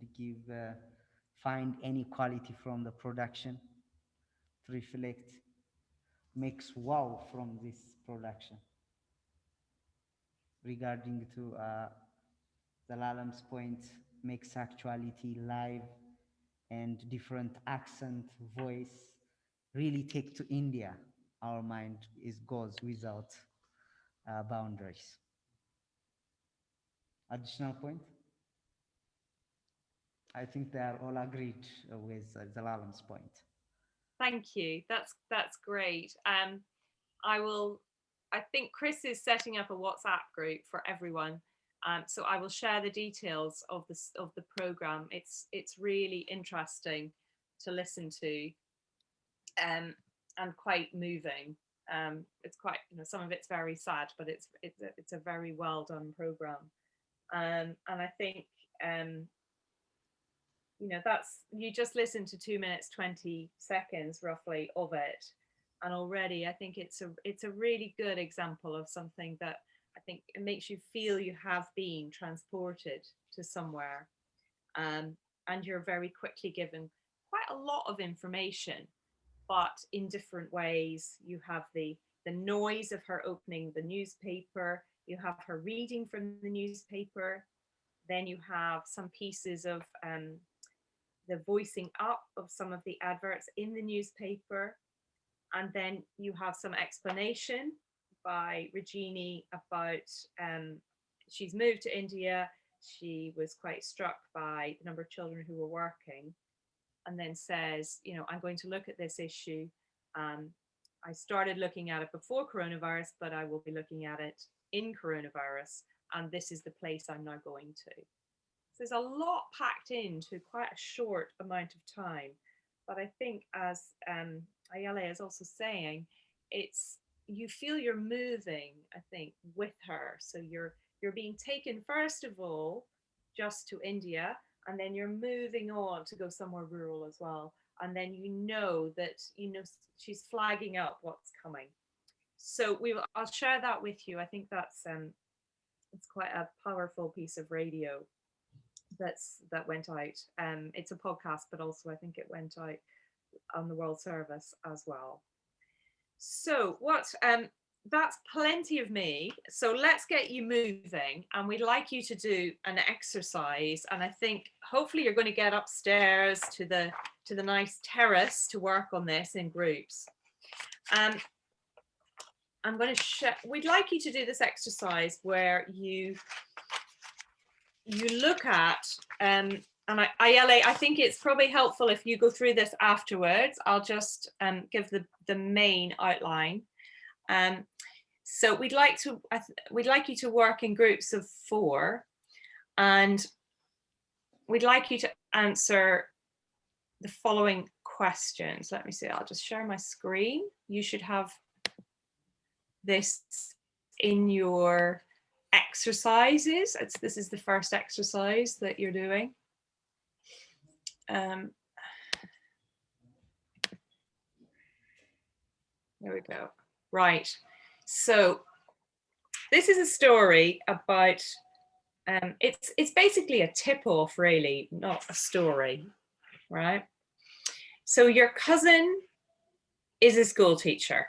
find any quality from the production to reflect, makes wow from this production? Regarding to Zalalam's point, makes actuality live and different accent, voice, really take to India. Our mind goes without boundaries. Additional point? I think they are all agreed with Zalalam's point. Thank you. That's great. I think Chris is setting up a WhatsApp group for everyone. So I will share the details of the program. It's really interesting to listen to, and quite moving. It's quite, some of it's very sad, but it's a very well done program. And I think that's, you just listen to 2 minutes 20 seconds roughly of it, and already I think it's a really good example of something that I think it makes you feel you have been transported to somewhere, and you're very quickly given quite a lot of information, but in different ways. You have the noise of her opening the newspaper, you have her reading from the newspaper, then you have some pieces of the voicing up of some of the adverts in the newspaper, and then you have some explanation by Rajini about she's moved to India, she was quite struck by the number of children who were working, and then says, you know, I'm going to look at this issue. I started looking at it before coronavirus, but I will be looking at it in coronavirus, and this is the place I'm now going to. So there's a lot packed into quite a short amount of time. But I think, as Ayala is also saying, you feel you're moving, I think, with her. So you're being taken, first of all, just to India, and then you're moving on to go somewhere rural as well. And then you know that, you know, she's flagging up what's coming. So I'll share that with you. I think that's it's quite a powerful piece of radio that went out. It's a podcast, but also I think it went out on the World Service as well. So that's plenty of me. So let's get you moving, and we'd like you to do an exercise. And I think hopefully you're going to get upstairs to the nice terrace to work on this in groups. I'm going to share. We'd like you to do this exercise where you look at and Ayala, I think it's probably helpful if you go through this afterwards. I'll just give the main outline. So we'd like you to work in groups of 4, and we'd like you to answer the following questions. Let me see, I'll just share my screen. You should have this in your exercises. This is the first exercise that you're doing. There we go. Right. So this is a story about, it's basically a tip-off, really, not a story, right? So your cousin is a school teacher,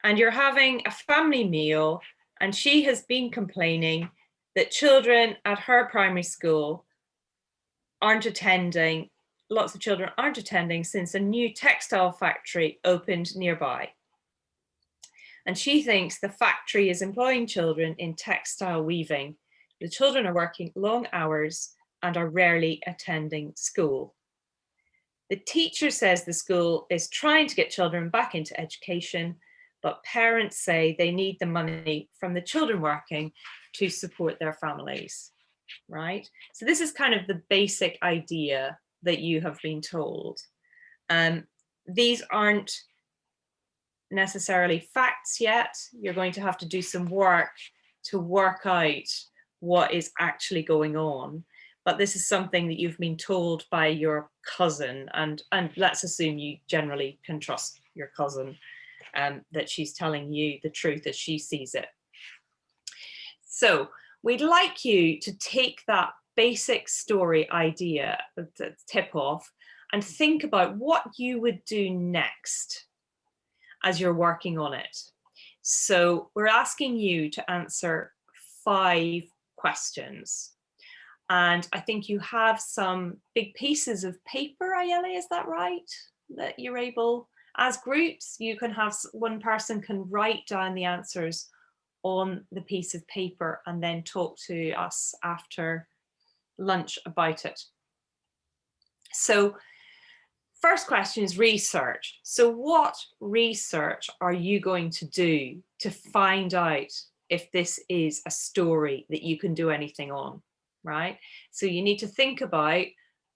and you're having a family meal, and she has been complaining that children at her primary school aren't attending, lots of children aren't attending since a new textile factory opened nearby. And she thinks the factory is employing children in textile weaving. The children are working long hours and are rarely attending school. The teacher says the school is trying to get children back into education, but parents say they need the money from the children working to support their families, right? So this is kind of the basic idea that you have been told. These aren't necessarily facts yet. You're going to have to do some work to work out what is actually going on. But this is something that you've been told by your cousin, and let's assume you generally can trust your cousin, that she's telling you the truth as she sees it. So we'd like you to take that basic story idea, the tip off, and think about what you would do next as you're working on it. So we're asking you to answer 5 questions. And I think you have some big pieces of paper, Ayala, is that right? That you're able, as groups, you can have, one person can write down the answers on the piece of paper and then talk to us after lunch about it. So first question is research. So what research are you going to do to find out if this is a story that you can do anything on, right? So you need to think about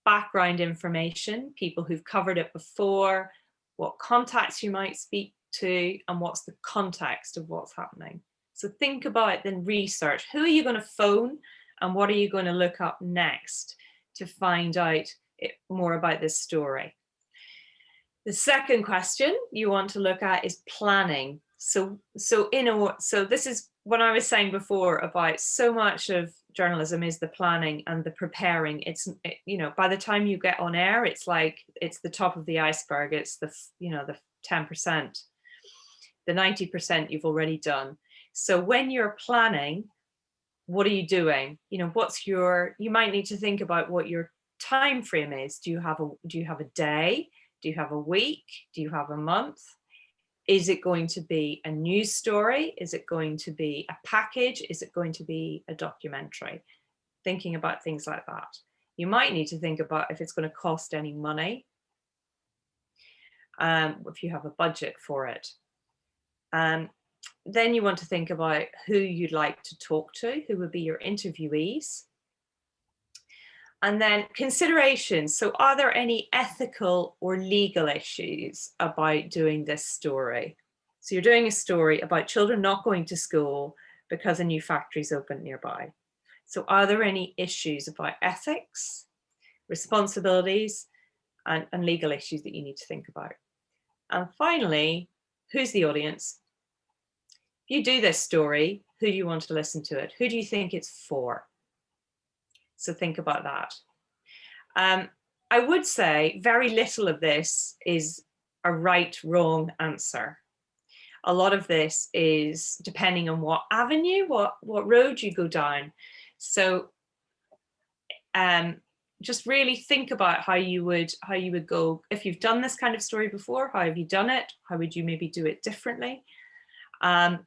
background information, people who've covered it before, what contacts you might speak to, and what's the context of what's happening. So think about then research. Who are you going to phone, and what are you going to look up next to find out more about this story? The second question you want to look at is planning. So this is what I was saying before about so much of journalism is the planning and the preparing. It's, you know, by the time you get on air, it's like, it's the top of the iceberg. It's the, you know, the 10%, the 90% you've already done. So when you're planning, what are you doing? You know, you might need to think about what your time frame is. Do you have a day? Do you have a week? Do you have a month? Is it going to be a news story? Is it going to be a package? Is it going to be a documentary? thinking about things like that. You might need to think about if it's going to cost any money, if you have a budget for it. Then you want to think about who you'd like to talk to, who would be your interviewees. And then considerations. So are there any ethical or legal issues about doing this story? So you're doing a story about children not going to school because a new factory's opened nearby. So are there any issues about ethics, responsibilities, and legal issues that you need to think about? And finally, who's the audience? If you do this story, who do you want to listen to it? Who do you think it's for? So think about that. I would say very little of this is a right, wrong answer. A lot of this is depending on what avenue, what road you go down. So just really think about how you would go. If you've done this kind of story before, how have you done it? How would you maybe do it differently?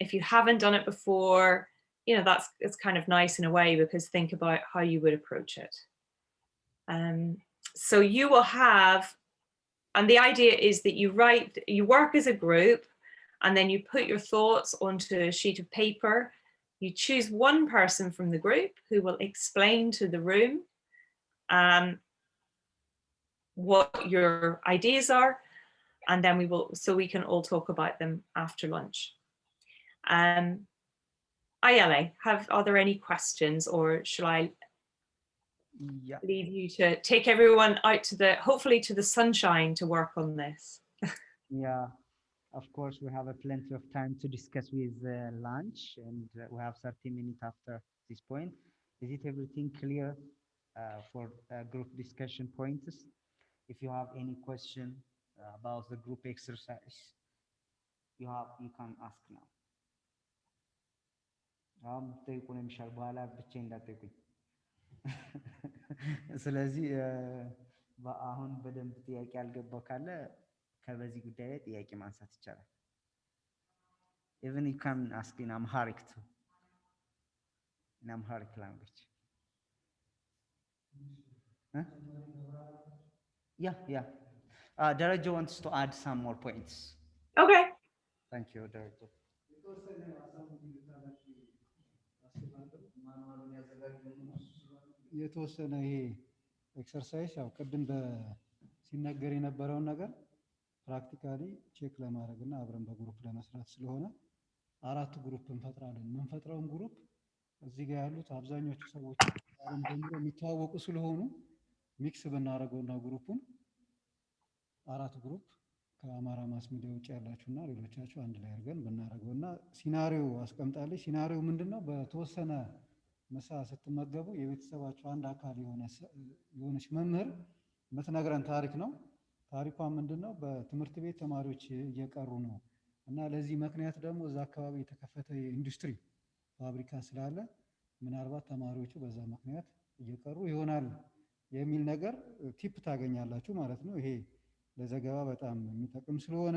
If you haven't done it before, you know, it's kind of nice in a way, because think about how you would approach it. So you will have, and the idea is that you work as a group, and then you put your thoughts onto a sheet of paper. You choose one person from the group who will explain to the room what your ideas are, and then we can all talk about them after lunch. Ayele, are there any questions, or shall I leave you to take everyone out hopefully to the sunshine to work on this? Yeah, of course, we have plenty of time to discuss with lunch, and we have 30 minutes after this point. Is it everything clear for group discussion points? If you have any question about the group exercise, you can ask now. ጠይቁን የሚሻል በኋላ ብቻዬን እንዳትጠይቁኝ። ስለዚህ አሁን በደንብ ጥያቄ ያልገባው ካለ ከበዚህ ጉዳይ ላይ ጥያቄ ማንሳት ይቻላል። Even you can ask in Amharic too, in Amharic language. Huh? Yeah. Daraja wants to add some more points. Okay. Thank you, Daraja. የተወሰነ ይሄ ኤክሰርሳይዝ ያው ቅድም ሲነገር የነበረውን ነገር ፕራክቲካሊ ቼክ ለማድረግ እና አብረን በግሩፕ ለመስራት ስለሆነ 4 ግሩፕ እንፈጥራለን። የምንፈጥረውን ግሩፕ እዚህ ጋር ያሉት አብዛኞቹ ሰዎች ጀምሮ የሚተዋወቁ ስለሆኑ ሚክስ ብናደርገውና ግሩፑን 4 ግሩፕ ከአማራ ማስ ሚዲያ ውጭ ያላችሁና ሌሎቻችሁ አንድ ላይ አድርገን ብናደርገውና ሲናሪዮ አስቀምጣለች። ሲናሪዮ ምንድነው? በተወሰነ ምሳ ስትመገቡ የቤተሰባችሁ አንድ አካል የሆነች መምህር የምትነግረን ታሪክ ነው። ታሪኳ ምንድነው? በትምህርት ቤት ተማሪዎች እየቀሩ ነው እና ለዚህ ምክንያት ደግሞ እዛ አካባቢ የተከፈተ የኢንዱስትሪ ፋብሪካ ስላለ ምናልባት ተማሪዎቹ በዛ ምክንያት እየቀሩ ይሆናል የሚል ነገር ቲፕ ታገኛላችሁ ማለት ነው። ይሄ ለዘገባ በጣም የሚጠቅም ስለሆነ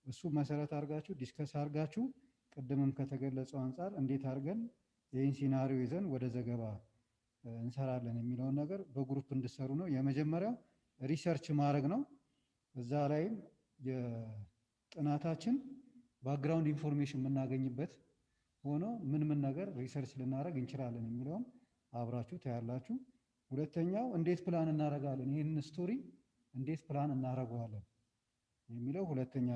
እሱ መሰረት አድርጋችሁ ዲስከስ አድርጋችሁ ቅድምም ከተገለጸው አንፃር እንዴት አድርገን ይህን ሲናሪዮ ይዘን ወደ ዘገባ እንሰራለን የሚለውን ነገር በግሩፕ እንድሰሩ ነው። የመጀመሪያው ሪሰርች ማድረግ ነው። እዛ ላይም የጥናታችን ባክግራውንድ ኢንፎርሜሽን የምናገኝበት ሆኖ ምን ነገር ሪሰርች ልናደርግ እንችላለን የሚለውም አብራችሁ ታያላችሁ። ሁለተኛው እንዴት ፕላን እናደርጋለን፣ ይህንን ስቶሪ እንዴት ፕላን እናደርገዋለን የሚለው ሁለተኛ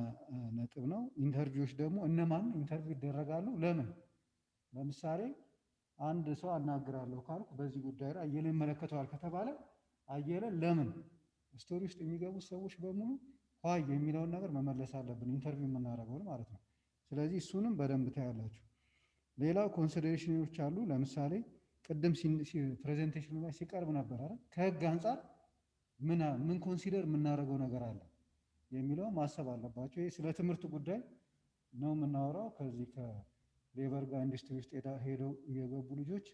ነጥብ ነው። ኢንተርቪዎች ደግሞ እነማን ኢንተርቪው ይደረጋሉ፣ ለምን? ለምሳሌ አንድ ሰው አናግራለሁ ካልኩ በዚህ ጉዳይ ላይ አየለ ይመለከተዋል ከተባለ አየለ ለምን ስቶሪ ውስጥ የሚገቡት ሰዎች በሙሉ ዋይ የሚለውን ነገር መመለስ አለብን፣ ኢንተርቪው የምናደርገውን ማለት ነው። ስለዚህ እሱንም በደንብ ታያላችሁ። ሌላው ኮንሲደሬሽኖች አሉ። ለምሳሌ ቅድም ፕሬዘንቴሽኑ ላይ ሲቀርብ ነበር አይደል? ከህግ አንፃር ምን ኮንሲደር የምናደርገው ነገር አለ የሚለው ማሰብ አለባቸው። ይሄ ስለ ትምህርት ጉዳይ ነው የምናወራው። ከዚህ ከሌበር ጋር ኢንዱስትሪ ውስጥ ሄደው የገቡ ልጆች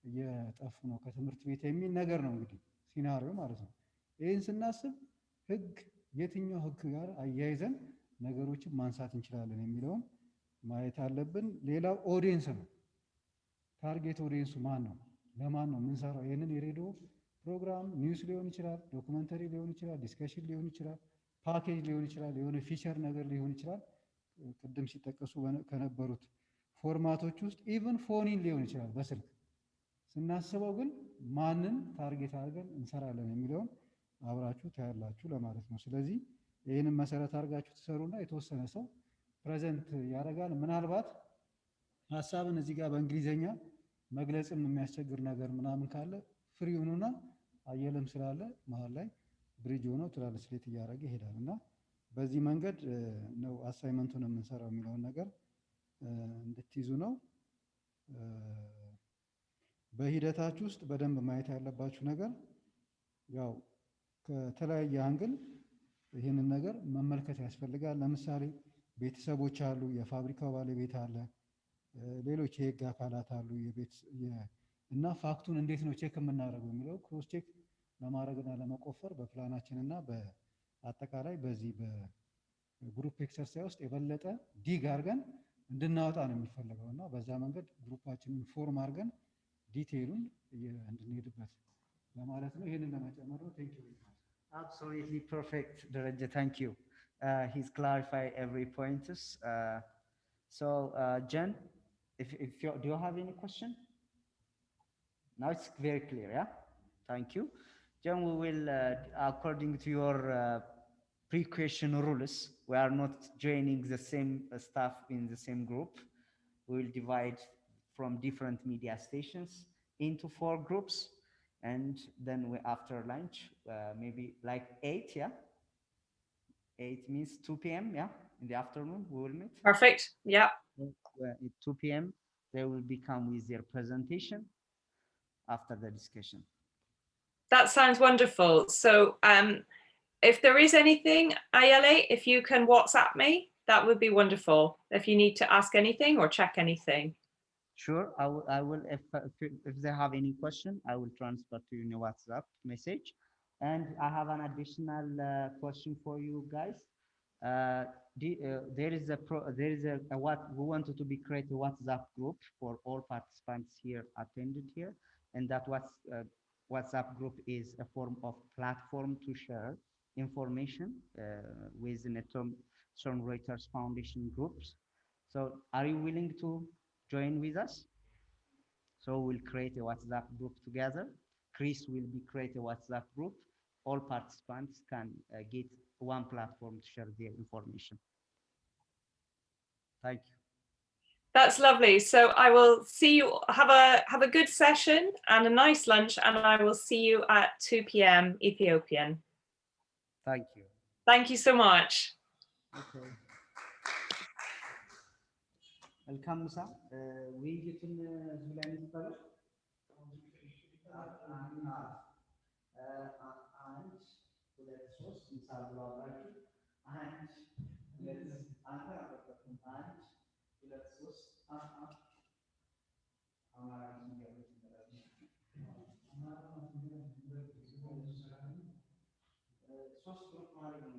እየጠፉ ነው ከትምህርት ቤት የሚል ነገር ነው እንግዲህ ሲናሪዮ ማለት ነው። ይህን ስናስብ ህግ የትኛው ህግ ጋር አያይዘን ነገሮችን ማንሳት እንችላለን የሚለውን ማየት አለብን። ሌላው ኦዲየንስ ነው። ታርጌት ኦዲየንሱ ማን ነው? ለማን ነው የምንሰራው? ይህንን የሬዲዮ ፕሮግራም ኒውስ ሊሆን ይችላል፣ ዶክመንተሪ ሊሆን ይችላል፣ ዲስከሽን ሊሆን ይችላል፣ ፓኬጅ ሊሆን ይችላል፣ የሆነ ፊቸር ነገር ሊሆን ይችላል። ቅድም ሲጠቀሱ ከነበሩት ፎርማቶች ውስጥ ኢቭን ፎኒን ሊሆን ይችላል በስልክ ስናስበው፣ ግን ማንን ታርጌት አድርገን እንሰራለን የሚለውን አብራችሁ ታያላችሁ ለማለት ነው። ስለዚህ ይህንን መሰረት አድርጋችሁ ትሰሩና የተወሰነ ሰው ፕሬዘንት ያደርጋል። ምናልባት ሀሳብን እዚህ ጋር በእንግሊዘኛ መግለጽም የሚያስቸግር ነገር ምናምን ካለ ፍሪ ሆኑና አየለም ስላለ መሀል ላይ ብሪጅ ሆኖ ትራንስሌት እያደረገ ይሄዳል እና በዚህ መንገድ ነው አሳይመንቱን የምንሰራው የሚለውን ነገር እንድትይዙ ነው። በሂደታችሁ ውስጥ በደንብ ማየት ያለባችሁ ነገር ያው ከተለያየ አንግል ይህንን ነገር መመልከት ያስፈልጋል። ለምሳሌ ቤተሰቦች አሉ፣ የፋብሪካው ባለቤት አለ፣ ሌሎች የህግ አካላት አሉ፣ እና ፋክቱን እንዴት ነው ቼክ የምናደርገው የሚለው ክሮስ ቼክ ለማድረግና ለመቆፈር በፕላናችን እና በአጠቃላይ በዚህ በግሩፕ ኤክሰርሳይዝ ውስጥ የበለጠ ዲግ አድርገን እንድናወጣ ነው የሚፈለገው እና በዛ መንገድ ግሩፓችንን ፎርም አድርገን ዲቴይሉን እንድንሄድበት ለማለት ነው። ይህንን ለመጨመር ነው። ቴንክ ዩ። Absolutely perfect, Daraja. Thank you. He's clarified every points. So, Jen, do you have any question? Now it's very clear, yeah? Thank you. Jen, we will, according to your pre-question rules, we are not joining the same staff in the same group. We will divide from different media stations into 4 groups. And then after lunch, maybe like 8, yeah? 8 means 2 p.m., yeah? In the afternoon, we will meet. Perfect, yeah. At 2 p.m., they will become with their presentation after the discussion. That sounds wonderful. So if there is anything, Ayale, if you can WhatsApp me, that would be wonderful. If you need to ask anything or check anything. Sure, I will if they have any question, I will transfer to you in a WhatsApp message. And I have an additional question for you guys. There is what we wanted to be create a WhatsApp group for all participants here attended here, and that WhatsApp group is a form of platform to share information within a Thomson Reuters Foundation groups. So, are you willing to join with us? So we'll create a WhatsApp group together. Chris will create a WhatsApp group. All participants can get one platform to share their information. Thank you. That's lovely. So I will see you, have a good session and a nice lunch, and I will see you at 2 p.m. Ethiopian. Thank you. Thank you so much. Okay. መልካም ምሳ። ውይይቱን እዚሁ ላይ እንጠቀም። አንድ ሁለት ሶስት ምሳ ብሎ አብራችሁ አንድ ሁለት አንተ አበረከቱም አንድ ሁለት ሶስት ሶስት ግሩፕ ማድረግ ነው።